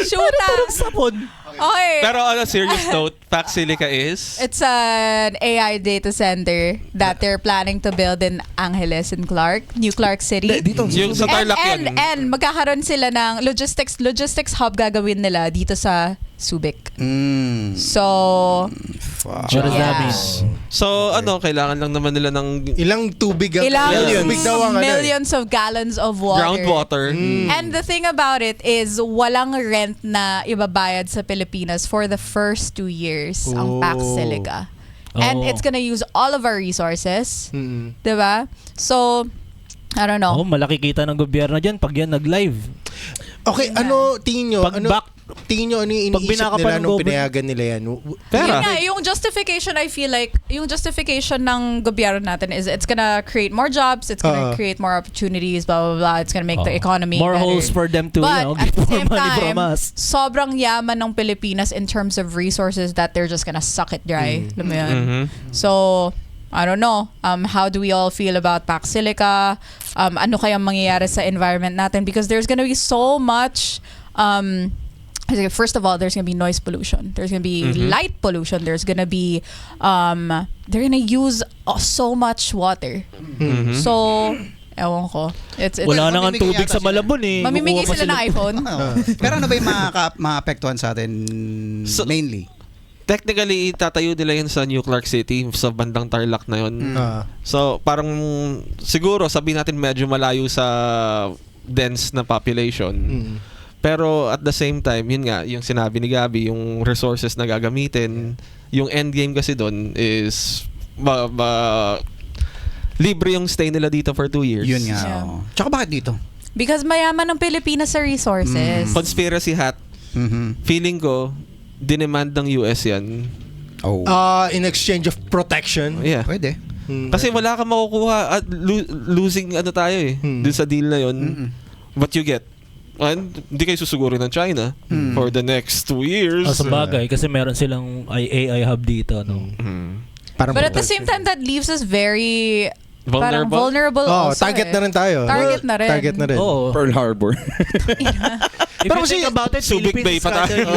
Shoota. Sapon. Okay. Pero on a serious note, Paxilica is... It's an AI data center that they're planning to build in Angeles and New Clark City. Dito. Yung sa Tarlac yun. And magkakaroon sila ng logistics hub gagawin nila dito sa Subic. So, What does that mean? So, kailangan lang naman nila ng Ilang tubig ang ilang tubig daw ang millions of gallons of water. groundwater. And the thing about it is walang rent na ibabayad sa Pilipinas for the first 2 years ang Pax Silica. And Oh. it's gonna use all of our resources. Diba? So, I don't know. Oh, malaki kita ng gobyerno dyan pag yan nag-live. Okay, ano tingin nyo? Ano yung pag iniisip binaka pa nila ng nung government? pinayagan nila yan? Yun nga, yung justification, I feel like, yung justification ng gobyerno natin is it's gonna create more jobs, it's gonna create more opportunities, blah, blah, blah. It's gonna make the economy More better. holes for them to But get at the more same money time, from us. sobrang yaman ng Pilipinas in terms of resources that they're just gonna suck it dry. Alam mo yun? So, I don't know. How do we all feel about Pax Silica? Ano kayang mangyayari sa environment natin? Because there's gonna be so much... first of all, there's gonna be noise pollution. There's gonna be light pollution. There's gonna be they're gonna use so much water. So, ewan ko. It's Wala na nga mamimigay tubig yata sa sila. Malabon eh. mamimigay Kukuha pa sila ng iPhone. Pero ano ba yung maapektuhan sa atin mainly? Technically, tatayo nila yun sa New Clark City, sa bandang Tarlac na yun. So, parang siguro, sabihin natin medyo malayo sa dense na population. Pero at the same time, yun nga, yung sinabi ni Gabi, yung resources na gagamitin, yung end game kasi doon is libre yung stay nila dito for 2 years. Yun nga. Yeah. oo. Tsaka bakit dito? Because mayaman ng Pilipinas sa resources. Conspiracy hat. Mhm. Feeling ko, dinemand ng US yan. Oh. In exchange of protection. Yeah. Pwede. Kasi wala kang makukuha at losing ano tayo eh. Dun sa deal na yun. Mm-mm. What you get. And hindi kayo susugurin ng China for the next 2 years. Sa bagay, kasi meron silang AI hub dito, no? Parang But at the same time, that leaves us very parang vulnerable Oh, also target eh. na rin tayo. Target na rin. Target na rin. Oo. Pearl Harbor. If Pero you kasi, think about it, Subic Bay Philippines pa tayo.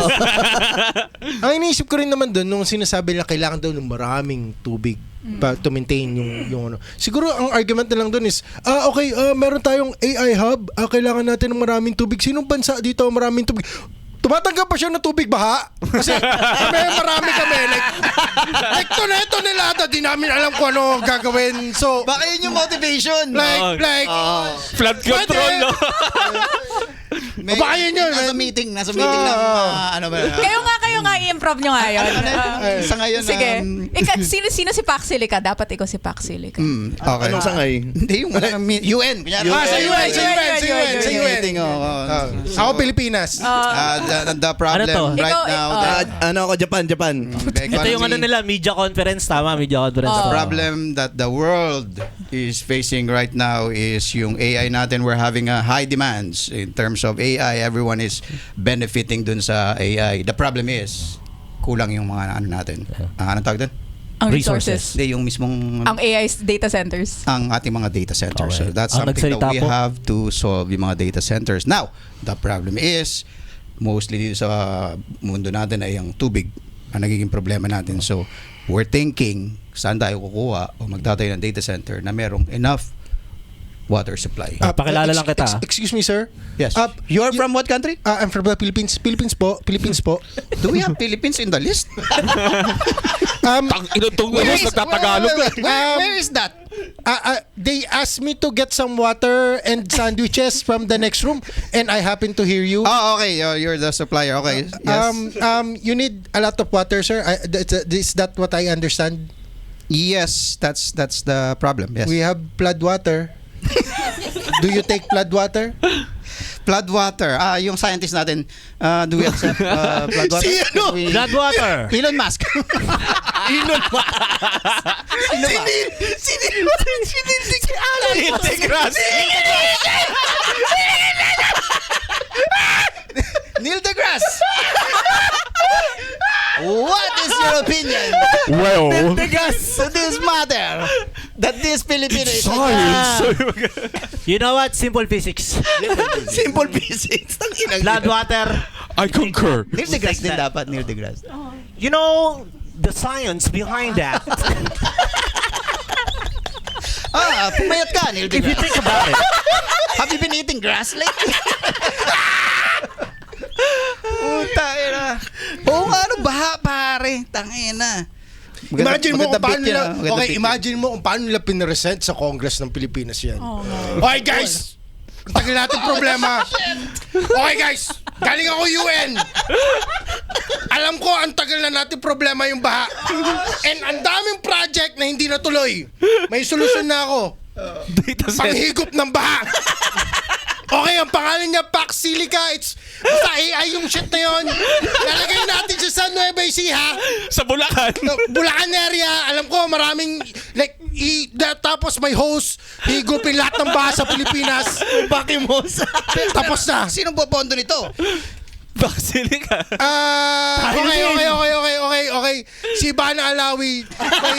Ang iniisip ko rin naman doon nung sinasabi nila kailangan daw ng maraming tubig to maintain yung ano. Siguro ang argument na lang doon is, okay, meron tayong AI hub, kailangan natin ng maraming tubig. Sinong bansa dito ang maraming tubig? Tumatanggap pa siya ng tubig baha? Kasi marami kami. Like tonelada, di namin alam kung ano gagawin. So, Baka yun yung motivation. Flood control, no? Baka yun yun. Nasa meeting lang. Ano ba? Kayo nga i-improv nyo nga yun. Sa ngayon, Sige. Sino si Paxilica? Dapat ikaw si Paxilica. okay. Anong sangay? Hindi yung UN. Kunyari. Sa UN. Sa meeting, Ako Pilipinas. The problem Ano to? right Ikaw, now. Ano ako, Japan. Ito yung ano nila, media conference. Tama, media conference. The problem that the world is facing right now is yung AI natin. We're having a high demands in terms of AI. Everyone is benefiting dun sa AI. The problem is kulang yung mga ano natin. Anong tawag dun? Ang resources. Hindi, yung mismong Ang AI data centers. ang ating mga data centers. Okay. So that's Ang something that nagsalita we po. have to solve yung mga data centers. Now, the problem is mostly dito sa mundo natin ay ang tubig ang nagiging problema natin. So, we're thinking saan tayo kukuha o magtatayo ng data center na merong enough water supply. Pakilala lang kita. Excuse me, sir. Yes. You're from what country? I'm from the Philippines. Philippines po. Do we have Philippines in the list? Inutong nagtatagalog. Where is that? They asked me to get some water and sandwiches from the next room, and I happen to hear you. Oh, okay. You're the supplier. Okay. Yes. You need a lot of water, sir. Is that what I understand? Yes, that's the problem. Yes. We have flood water. Do you take flood water? Flood water. Yung scientist natin, do we accept flood water? Sino? Blood water. Elon Musk. Elon Musk. Neil deGrasse. Neil deGrasse. What is your opinion Well, to this matter that this Filipino is You know what? Simple physics. Simple physics. Blood water. I concur. Neil deGrasse din dapat, Neil deGrasse. You know the science behind that. Pumayat ka, Neil If you deGrasse. think about it. Have you been eating grass lately? Puta, ina. Oo nga, ano, baha, pare. Tangina. Imagine mo kung paano nila, Maganda okay, bit yan. imagine mo kung paano nila pinresent sa Congress ng Pilipinas yan. Okay guys, ang tagal natin problema. Okay guys, galing ako UN. Alam ko ang tagal na natin problema yung baha. And ang daming project na hindi natuloy. May solusyon na ako. Panghigop ng baha. Okay, ang pangalan niya Paxilica. It's basta AI yung shit na yun. Lalagay natin siya sa Nueva Ecija. Sa Bulacan. Bulacan area. Alam ko maraming like tapos may host. Higupin lahat ng baha sa Pilipinas. Bakit mo sa... Tapos na. Sinong bobondo nito? Basilica. Okay. Si Bana Alawi may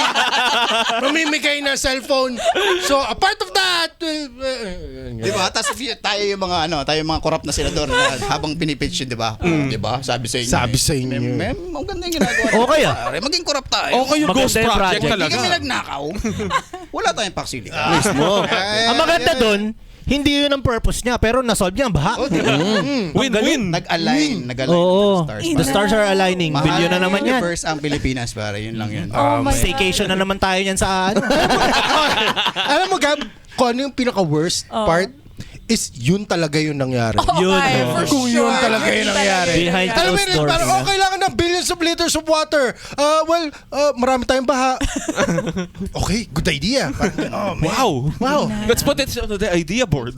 mamimigay ng cellphone. So, a part of that, Di ba? Tapos tayo yung mga corrupt na senador na habang pinipitch yun, di ba? Di ba? Sabi sa inyo. Sabi sa inyo. Ang ganda yung ginagawa. Okay, Pare, maging corrupt tayo. Okay yung Maganda ghost yung project project. Hindi talaga. kami nagnakaw. Wala tayong paksilik. Ang maganda doon, hindi yun ang purpose niya, pero nasolve niya ang baha. Win-win. Nag-align Oo. ang The stars are aligning. Bilyon na naman yan. Universe ang Pilipinas, para yun lang yun. Oh my Staycation na naman tayo yan sa ano. alam mo, Gab, kung ano yung pinaka-worst part is yun talaga yung nangyari. Yun, Okay, oh. for Kung sure. yun talaga yung nangyari. Behind Alam mo closed yun, doors. parang, kailangan ng billions of liters of water. Marami tayong baha. Okay, good idea. Parang, man. Wow. Let's put it on the idea board.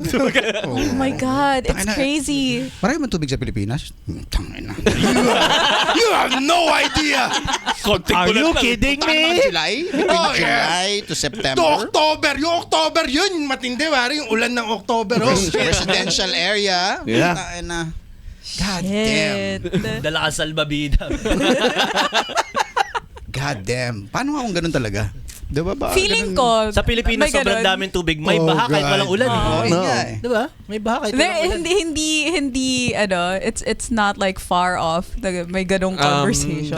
Oh my God, it's Tangina. crazy. Marami man tubig sa Pilipinas. Tangina. You have no idea. Are you kidding me? July? Oh, July to To September. October. Yung October yun. Matindi, pare. Yung ulan ng October. Oh. Residential area. Yeah. Tangina. God damn. Shit. Dala ka salbabida. God damn. Paano nga kung ganun talaga? Diba ba? Feeling ganun? ko, Sa Pilipinas, may sobrang ganun. daming tubig. May Oh, baha kahit God. walang ulan. Oo, eh. yun nga eh. Diba? May baha kahit There, walang ulan. hindi, it's not like far off. May ganong conversation.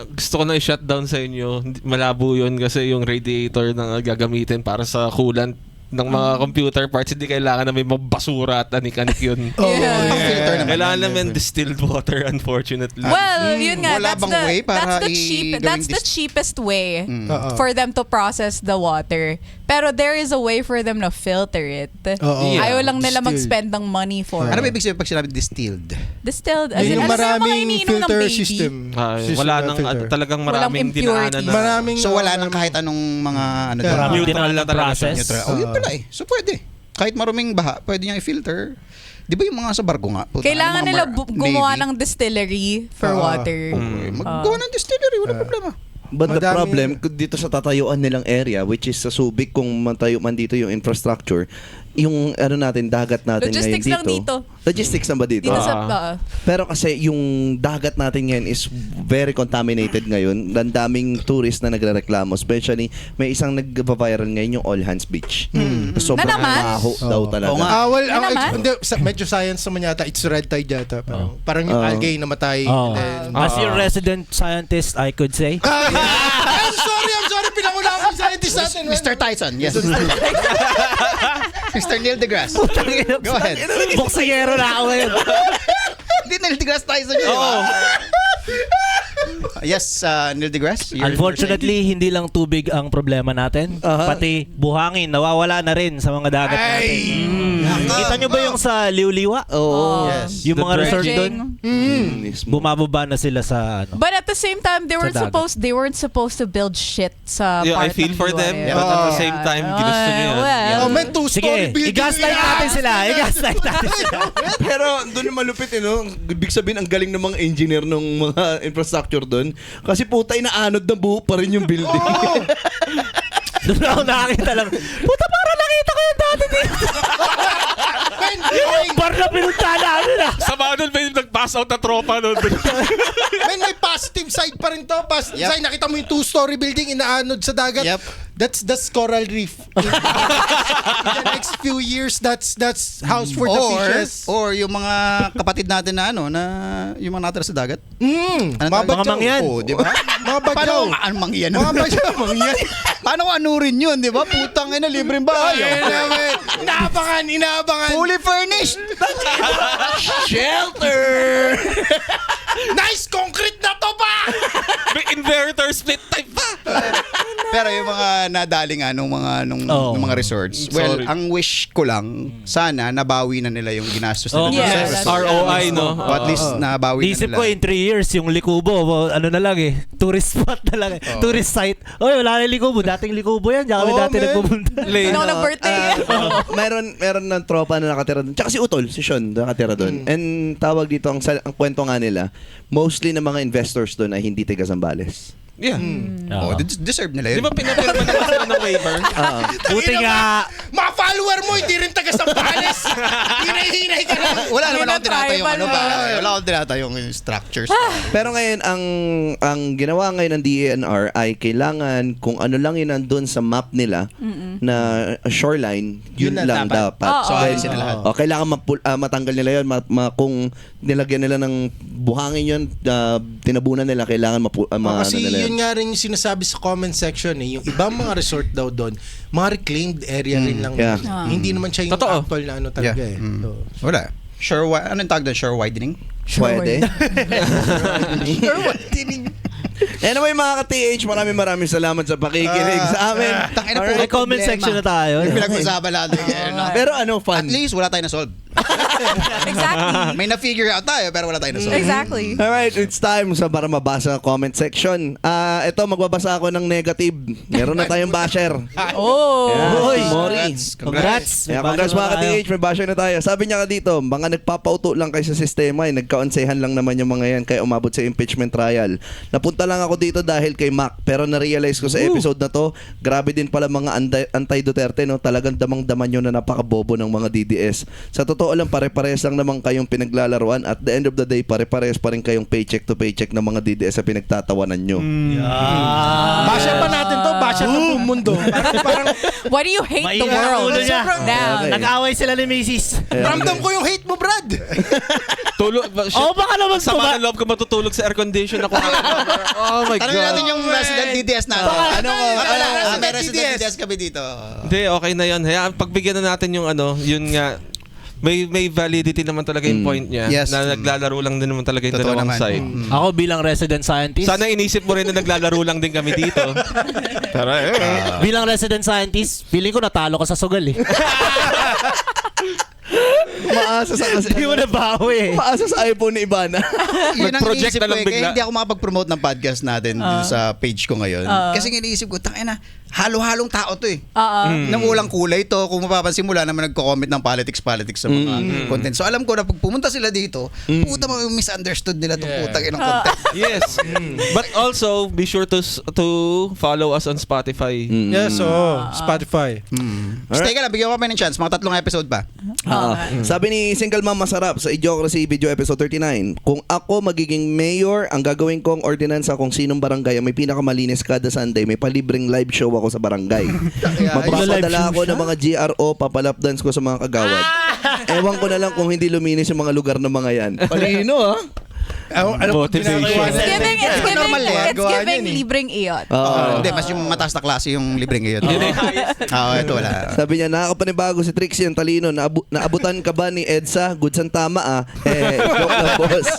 Gusto ko na i-shut down sa inyo. Malabo yun kasi yung radiator na gagamitin para sa coolant ng mga computer parts, hindi kailangan na may mabasura at anik-anik yun. Oh, Yeah. Ang filter naman. Kailangan naman distilled water, unfortunately. Well, yun nga, wala that's bang the, way para that's the gawing cheapest way Oo. for them to process the water. Pero there is a way for them to filter it. Oo. Yeah. Ayaw lang nila Distilled. mag-spend ng money for Ano ba it. ibig sabihin pag sinabi distilled? Distilled. As Yun yung in, alam mo yung mga maraming iniinom ng filter baby? system. Wala na nang filter. talagang Walang maraming impurities. dinaanan na. Maraming So wala nang kahit anong mga ano Yeah. doon. Maraming Neutral dinaan na na talaga process. Neutral. Oh, yun pala eh. So pwede. Kahit maruming baha, pwede niyang i-filter. Di ba yung mga sa barko nga? Puta, Kailangan yung mga nila gumawa Navy. ng distillery for Oo. water. Okay, maggawa ng distillery, wala problema. But the Madami- problem dito sa tatayuan nilang area, which is sa Subic, kung matayo man dito yung infrastructure, yung ano natin, dagat natin Logistics ngayon lang dito. dito. Logistics lang ba dito? Dito sa... Pero kasi yung dagat natin ngayon is very contaminated ngayon. Ang daming tourist na nagrereklamo. Especially, may isang nag-viral ngayon yung All Hands Beach. Sobrang Na naman? maho daw talaga. Oo nga. Well, Yun naman? hindi, medyo science naman yata. It's red tide yata. Parang yung algae namatay. Oh. And then, As your resident scientist, I could say. I'm sorry. Pinangunahan ko yung scientist natin. Mr. Tyson, yes. Mr. Neil deGrasse. Go ahead. Boksingero na ako ngayon. Hindi Neil deGrasse Tyson yun. Oo. Yes, Neil deGrasse. Unfortunately, hindi lang tubig ang problema natin. Pati buhangin, nawawala na rin sa mga dagat natin. Kita nyo ba yung sa Liuliwa? Oo. Yes. Yung mga resort dredging. doon, bumababa na sila sa ano. But at the same time, they Sa dagat. weren't supposed to build shit sa Yeah, I part feel ng for Liwa them, eh. but at the same time, ginusto nyo yan. Well, Oh, man, two-story Sige, building. i-gaslight natin sila. I-gaslight natin sila. Pero doon yung malupit, no? Ibig sabihin, ang galing ng mga engineer ng mga infrastructure doon. Kasi putay na anod ng buo pa rin yung building. Doon ako nakakita lang. Puta, parang nakita ko yung dati dito. Yung bar na pinunta namin ah. Sa mga doon, may nag-pass out na tropa doon. Man, may positive side pa rin to. Positive side, nakita mo yung two-story building inaanod sa dagat. Yep. That's coral reef. In the next few years, that's house for the fishes. Or yung mga kapatid natin na ano, na yung mga natira sa dagat. Mm, Ano mga tawag? badyaw. mangyan. Oo, di ba? Mga badyaw. Paano ang mangyan? Mga badyaw. Mangyan. Paano kung anurin yun, di ba? Putang ina, libreng bahay. Ayun naman. Inaabangan. Fully furnished. Shelter! Nice concrete na to pa! May inverter split type pa. Pero yung mga nadali nga nung mga resorts, well, Sorry. ang wish ko lang, sana nabawi na nila yung ginastos Oh, nila. Yeah, sa that's resort. ROI, no? O at least nabawi na Isip nila. ko in 3 years, yung Likubo, ano na lang eh, tourist spot na lang eh, tourist site. Oy, wala na yung Likubo, dating Likubo yan, diyan kami Oh, dati man. nagpupunta. Sino ako nag-birthday? meron ng tropa na nakatira doon. Tsaka si Utol, si Sean, nakatira doon. And tawag dito, ang kwento nga nila, mostly ng mga investors doon ay hindi taga Zambales. Yeah. Oh, deserve nila Di yun. ba pinapirma naman sila ng waiver? Buti nga, Mga follower mo, hindi rin taga Sambales. Hinay-hinay ka lang. Wala naman Yun akong ang tinatayong tribal ano ba? na. Wala akong tinatayong structures. Pero ngayon, ang ginawa ngayon ng DENR ay kailangan kung ano lang yun nandun sa map nila na shoreline, yun Yun na lang dapat. dapat. Oo. So, ayos sila lahat. Kailangan matanggal nila yun. Kung nilagyan nila ng buhangin yun, tinabunan nila, kailangan Kasi nila yun nga rin yung sinasabi sa comment section eh, yung ibang mga resort daw doon, mga reclaimed area rin lang. Yeah. Hindi naman siya yung Totoo. actual na ano talaga eh. So, Wala. Anong tawag doon? Shore widening? Pwede. Anyway, mga ka-TH, maraming salamat sa pakikinig sa amin. Tangina po. May comment section na tayo. Yung pinag-usapan natin. Pero ano, fun. At least wala tayo na-solve. Exactly. May na-figure out tayo pero wala tayo na-solve. Exactly. Alright, it's time para mabasa ang comment section. Ito, magbabasa ako ng negative. Meron na tayong basher. Oh. Uy, Mori. Congrats. Yeah, congrats mga ka-TH, may basher na tayo. Sabi niya ka dito, mga nagpapauto lang kayo sa sistema, nagkaonsehan lang naman yung mga yan kaya umabot sa impeachment trial. Napunta lang ako dito dahil kay Mac, pero na-realize ko sa episode na to, grabe din pala mga anti-Duterte, no? Talagang damang-daman yun na napakabobo ng mga DDS. Sa totoo lang, pare-parehas lang naman kayong pinaglalaruan. At the end of the day, pare-parehas pa rin kayong paycheck to paycheck ng mga DDS sa pinagtatawanan nyo. Basher pa natin to. Basher pa buong mundo. Parang Why do you hate the Mainit ang world? ulo niya. Damn. Okay. Nag-away sila ni Macy's. ramdam ko yung hate mo, Brad. Tulog. Oh, baka naman Sama ng loob ko matutulog sa air condition ako. Oh my Tanongin natin God. yung resident DDS natin. Ano ko? May resident DDS kami dito. Hindi, okay na yun. Hayaan, pagbigyan na natin yung yun nga, may validity naman talaga yung point niya. Yes. Na naglalaro lang din naman talaga yung Totoo dalawang naman. side. Ako bilang resident scientist. Sana inisip mo rin na naglalaro lang din kami dito. Pero Bilang resident scientist, feeling ko natalo ko sa sugal eh. Maasa sa kasi. Hindi mo nabawi eh. Maasa sa iPhone ni Ivana. Yun ang Nag-project iniisip na ko lang eh. Kaya bigla. hindi ako makapag-promote ng podcast natin dito sa page ko ngayon. Kasi iniisip ko, tangina, halo-halong tao to eh. Nang ulang kulay to, kung mapapansin mo, wala naman nagko-comment ng politics sa mga content. So alam ko na pag pumunta sila dito, puta mga misunderstood nila itong putang inang content. yes. But also, be sure to follow us on Spotify. Yes, Spotify. So, teka lang, bigyan ko kami ng chance. Mga 3 episode pa. Sabi ni Single Mom Masarap sa Idiocracy Video Episode 39, kung ako magiging mayor, ang gagawin kong ordinansa kung sinong barangay ang may pinakamalinis kada Sunday, may palibreng live show ako sa barangay. Magpapadala ako ng mga GRO, papalap dance ko sa mga kagawad. Ewan ko na lang kung hindi luminis yung mga lugar ng mga yan. Palino ha? Motivation. It's giving libreng iyot. Hindi, mas yung mataas na klase yung libreng ngayon. Ito wala. Sabi niya, nakakapanibago si Trixie ang talino. Naabutan ka ba ni Edsa? Good san tama joke lang, boss.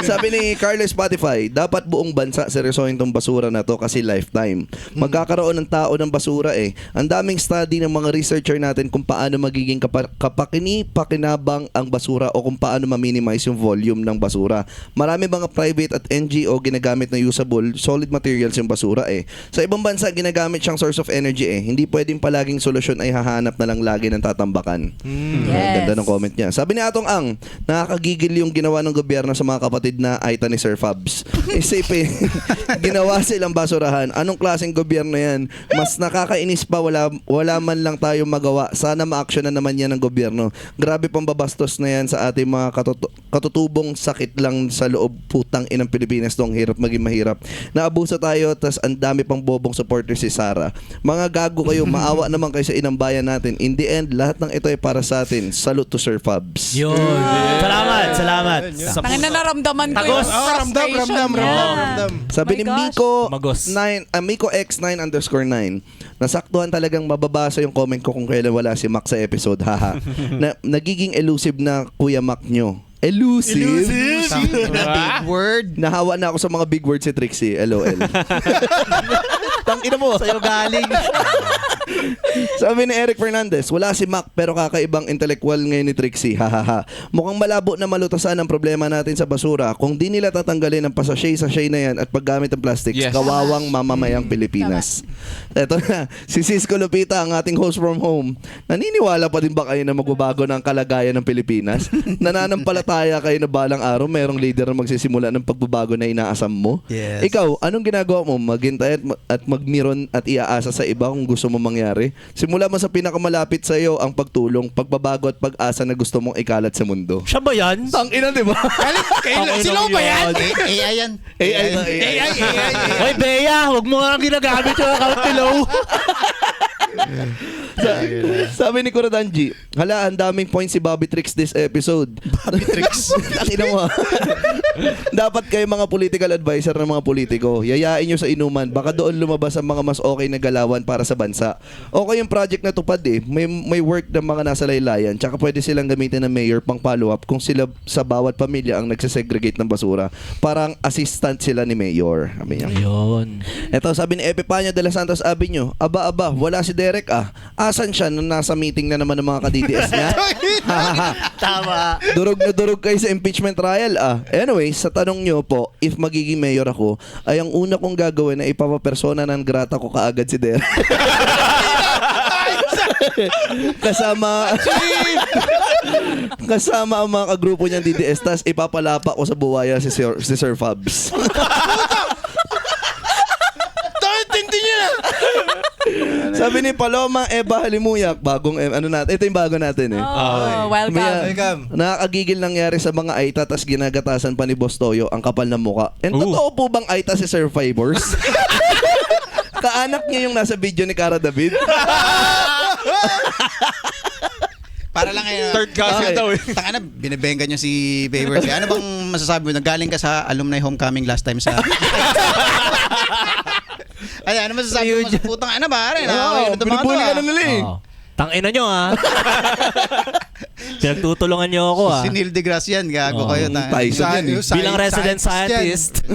Sabi ni Carlos Spotify, dapat buong bansa seryosohin tong basura na to kasi lifetime. Magkakaroon ng tao ng basura eh. Ang daming study ng mga researcher natin kung paano magiging pakinabang ang basura o kung paano ma-minimize yung volume ng basura. Marami mga private at NGO ginagamit na usable, solid materials yung basura eh. Sa ibang bansa, ginagamit siyang source of energy eh. Hindi pwedeng palaging solusyon ay hahanap na lang lagi ng tatambakan. Yes. Ganda ng comment niya. Sabi ni Atong Ang, nakakagigil yung ginawa ng gobyerno sa mga kapatid na Aita ni Sir Fabs. Isipin, ginawa silang basurahan. Anong klaseng gobyerno yan? Mas nakakainis pa, wala man lang tayong magawa. Sana ma-action na naman yan ng gobyerno. Grabe pang babastos na yan sa ating mga katutubong sakit lang sa loob. Putang inang Pilipinas to, ang hirap maging mahirap. Naabuso tayo, tas ang dami pang bobong supporter si Sarah. Mga gago kayo, maawa naman kayo sa inang bayan natin. In the end, lahat ng ito ay para sa atin. Salute to Sir Fabs. Yun. Salamat. Tangin na naramdaman ko yung Tagos. frustration niya. Sabi My ni gosh. Miko X9_9, nasaktuhan talagang mababasa yung comment ko kung kailan wala si Mac sa episode. Haha. Nagiging elusive na Kuya Mac nyo. Elusive? Big word. Nahawa na ako sa mga big words si Trixie. LOL. Tangina mo. Sa'yo galing. Sabi ni Eric Fernandez, wala si Mac pero kakaibang intellectual ngayon ni Trixie. Hahaha. Mukhang malabo na malutasan ang problema natin sa basura. Kung di nila tatanggalin ang pasashay-sashay na yan at paggamit ng plastics, Yes. kawawang mamamayang Pilipinas. Eto na, si Cisco Lupita, ang ating host from home. Naniniwala pa din ba kayo na magbabago ng kalagayan ng Pilipinas? Nananampalataya kayo na balang araw mayroong leader na magsisimula ng pagbabago na inaasam mo? Yes. Ikaw, anong ginagawa mo? Maghintay at magmiron at iaasa sa iba kung gusto mo mangyari? Simula mo sa pinakamalapit sa iyo ang pagtulong, pagbabago at pag-asa na gusto mong ikalat sa mundo. Siya ba yan? Tangina, di ba? Sino ba yan? AI yan. AI na AI. Hoy, Bea, huwag mo nga ginagamit yung account below. Sabi ni Kuradanji, hala, ang daming points si Bobby Tricks this episode. Bobby Tricks? Takina mo. Dapat kayo mga political advisor ng mga politiko, yayain nyo sa inuman, baka doon lumabas ang mga mas okay na galawan para sa bansa. Okay yung project na tupad may work ng mga nasa laylayan, tsaka pwede silang gamitin ng mayor pang follow up kung sila sa bawat pamilya ang nagsasegregate ng basura. Parang assistant sila ni mayor. Sabi niya. Ayun. Eto, sabi ni Epifanio de los Santos Avenue, aba, wala si Derek Asan siya nung nasa meeting na naman ng mga ka-DDS niya? Tama. Durog na durog kayo sa impeachment trial Anyway, sa tanong nyo po, if magiging mayor ako, ay ang una kong gagawin na ipapapersona ng grata ko kaagad si Derek. kasama ang mga kagrupo niyang DDS, tas ipapalapa ko sa buwaya si Sir Fabs. Tindi niya. Sabi ni Paloma Eva Halimuyak, bagong natin. Ito yung bago natin Welcome. Welcome. Nakakagigil nangyari sa mga Aita tas ginagatasan pa ni Boss Toyo ang kapal ng muka. And totoo po bang Aita si Sir Fibers? Kaanak niya yung nasa video ni Cara David. Para lang Third cousin daw eh. Tangina, binibengga niyo si Favors. Ano bang masasabi mo? Nagaling ka sa alumni homecoming last time sa... Ay, ano masasabi mo sa putang ano ba? Binubuli ka na nila Tangina nyo Pinagtutulungan nyo ako Si Neil deGrasse yan, gago kayo. Tyson yan Bilang resident scientist.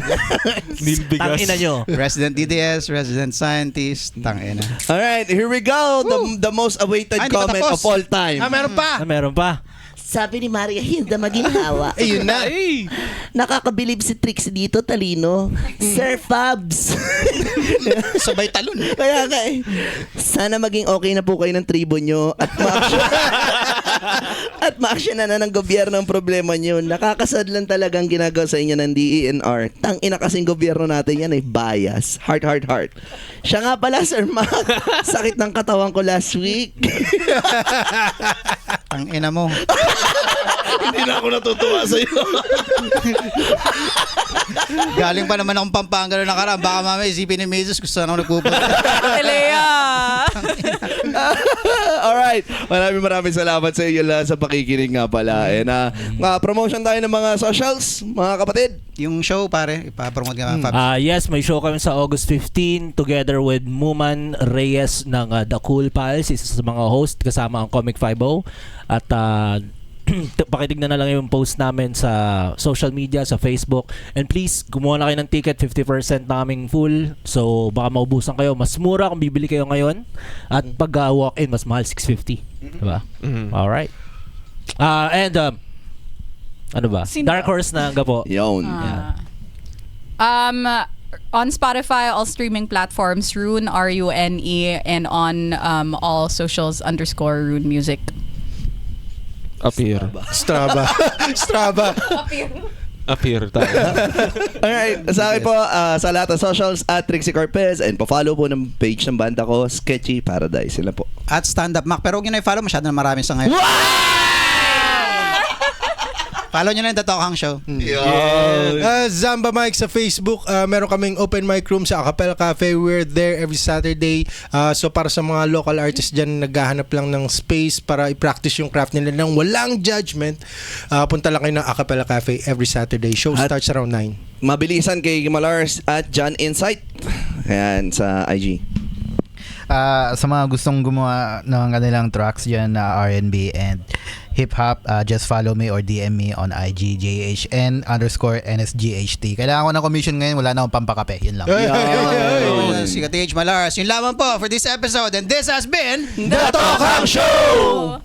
Tangina nyo. Resident DDS, resident scientist, tangina. Alright, here we go. The most awaited Ay, hindi pa comment tapos. of all time. Meron pa. Meron pa. Sabi ni Maria Hilda Maginhawa. Ayun na. Nakakabilib si Trixie dito, talino. Sir Fabs. Sabay talon. Kaya nga sana maging okay na po kayo ng tribo nyo at ma-action na ng gobyerno ang problema nyo. Nakakasadlan talagang ginagawa sa inyo ng DENR. Tangina kasing gobyerno natin yan bias. Heart. Siya nga pala, Sir Mac. Sakit ng katawan ko last week. Tangina mo. Hindi na ako natutuwa sa iyo. Galing pa naman akong Pampanga na nakaraan. Baka mamaya isipin ni Mrs. kung saan ako nagpupunta. Lea. Alright. Maraming salamat sa iyo lahat sa pakikinig nga pala. And promotion tayo ng mga socials, mga kapatid. Yung show, pare, ipapromote ka Fabs. Yes, may show kami sa August 15 together with Muman Reyes ng The Cool Pals, isa sa mga host kasama ang Comic 50. At pakitignan na lang yung post namin sa social media, sa Facebook. And please, gumawa na kayo ng ticket, 50% na kaming full. So, baka maubusan kayo. Mas mura kung bibili kayo ngayon. At pag walk-in, mas mahal, 650. Diba? Alright. And, ano ba? Sino? Dark Horse na hangga po. Yun. On Spotify, all streaming platforms, Rune, RUNE, and on all socials _Rune Music. Appear Strava. tayo. Alright. Sa akin po, sa lahat ng socials, @Trixie Corpez, and pa-follow po ng page ng banda ko, Sketchy Paradise. Sila po. At Stand Up Mac. Pero huwag nyo na i-follow, masyado na marami sa ngayon. Follow nyo na yung The Talk Hang Show. Zamba Mike sa Facebook. Meron kaming open mic room sa Acapella Cafe. We're there every Saturday. So para sa mga local artists dyan, naghahanap lang ng space para i-practice yung craft nila ng walang judgment, punta lang kayo ng Acapella Cafe every Saturday. Show starts around 9. Mabilisan kay Malars at John Insight. Ayan, sa IG. Sa mga gustong gumawa ng kanilang tracks dyan na R&B and hip-hop, just follow me or DM me on IG, JHN_NSGHT. Kailangan ko ng commission ngayon, wala na akong pampakape. Yun lang. Si Kati H. Malars. Yun lamang po for this episode. And this has been The Talk Hang Show!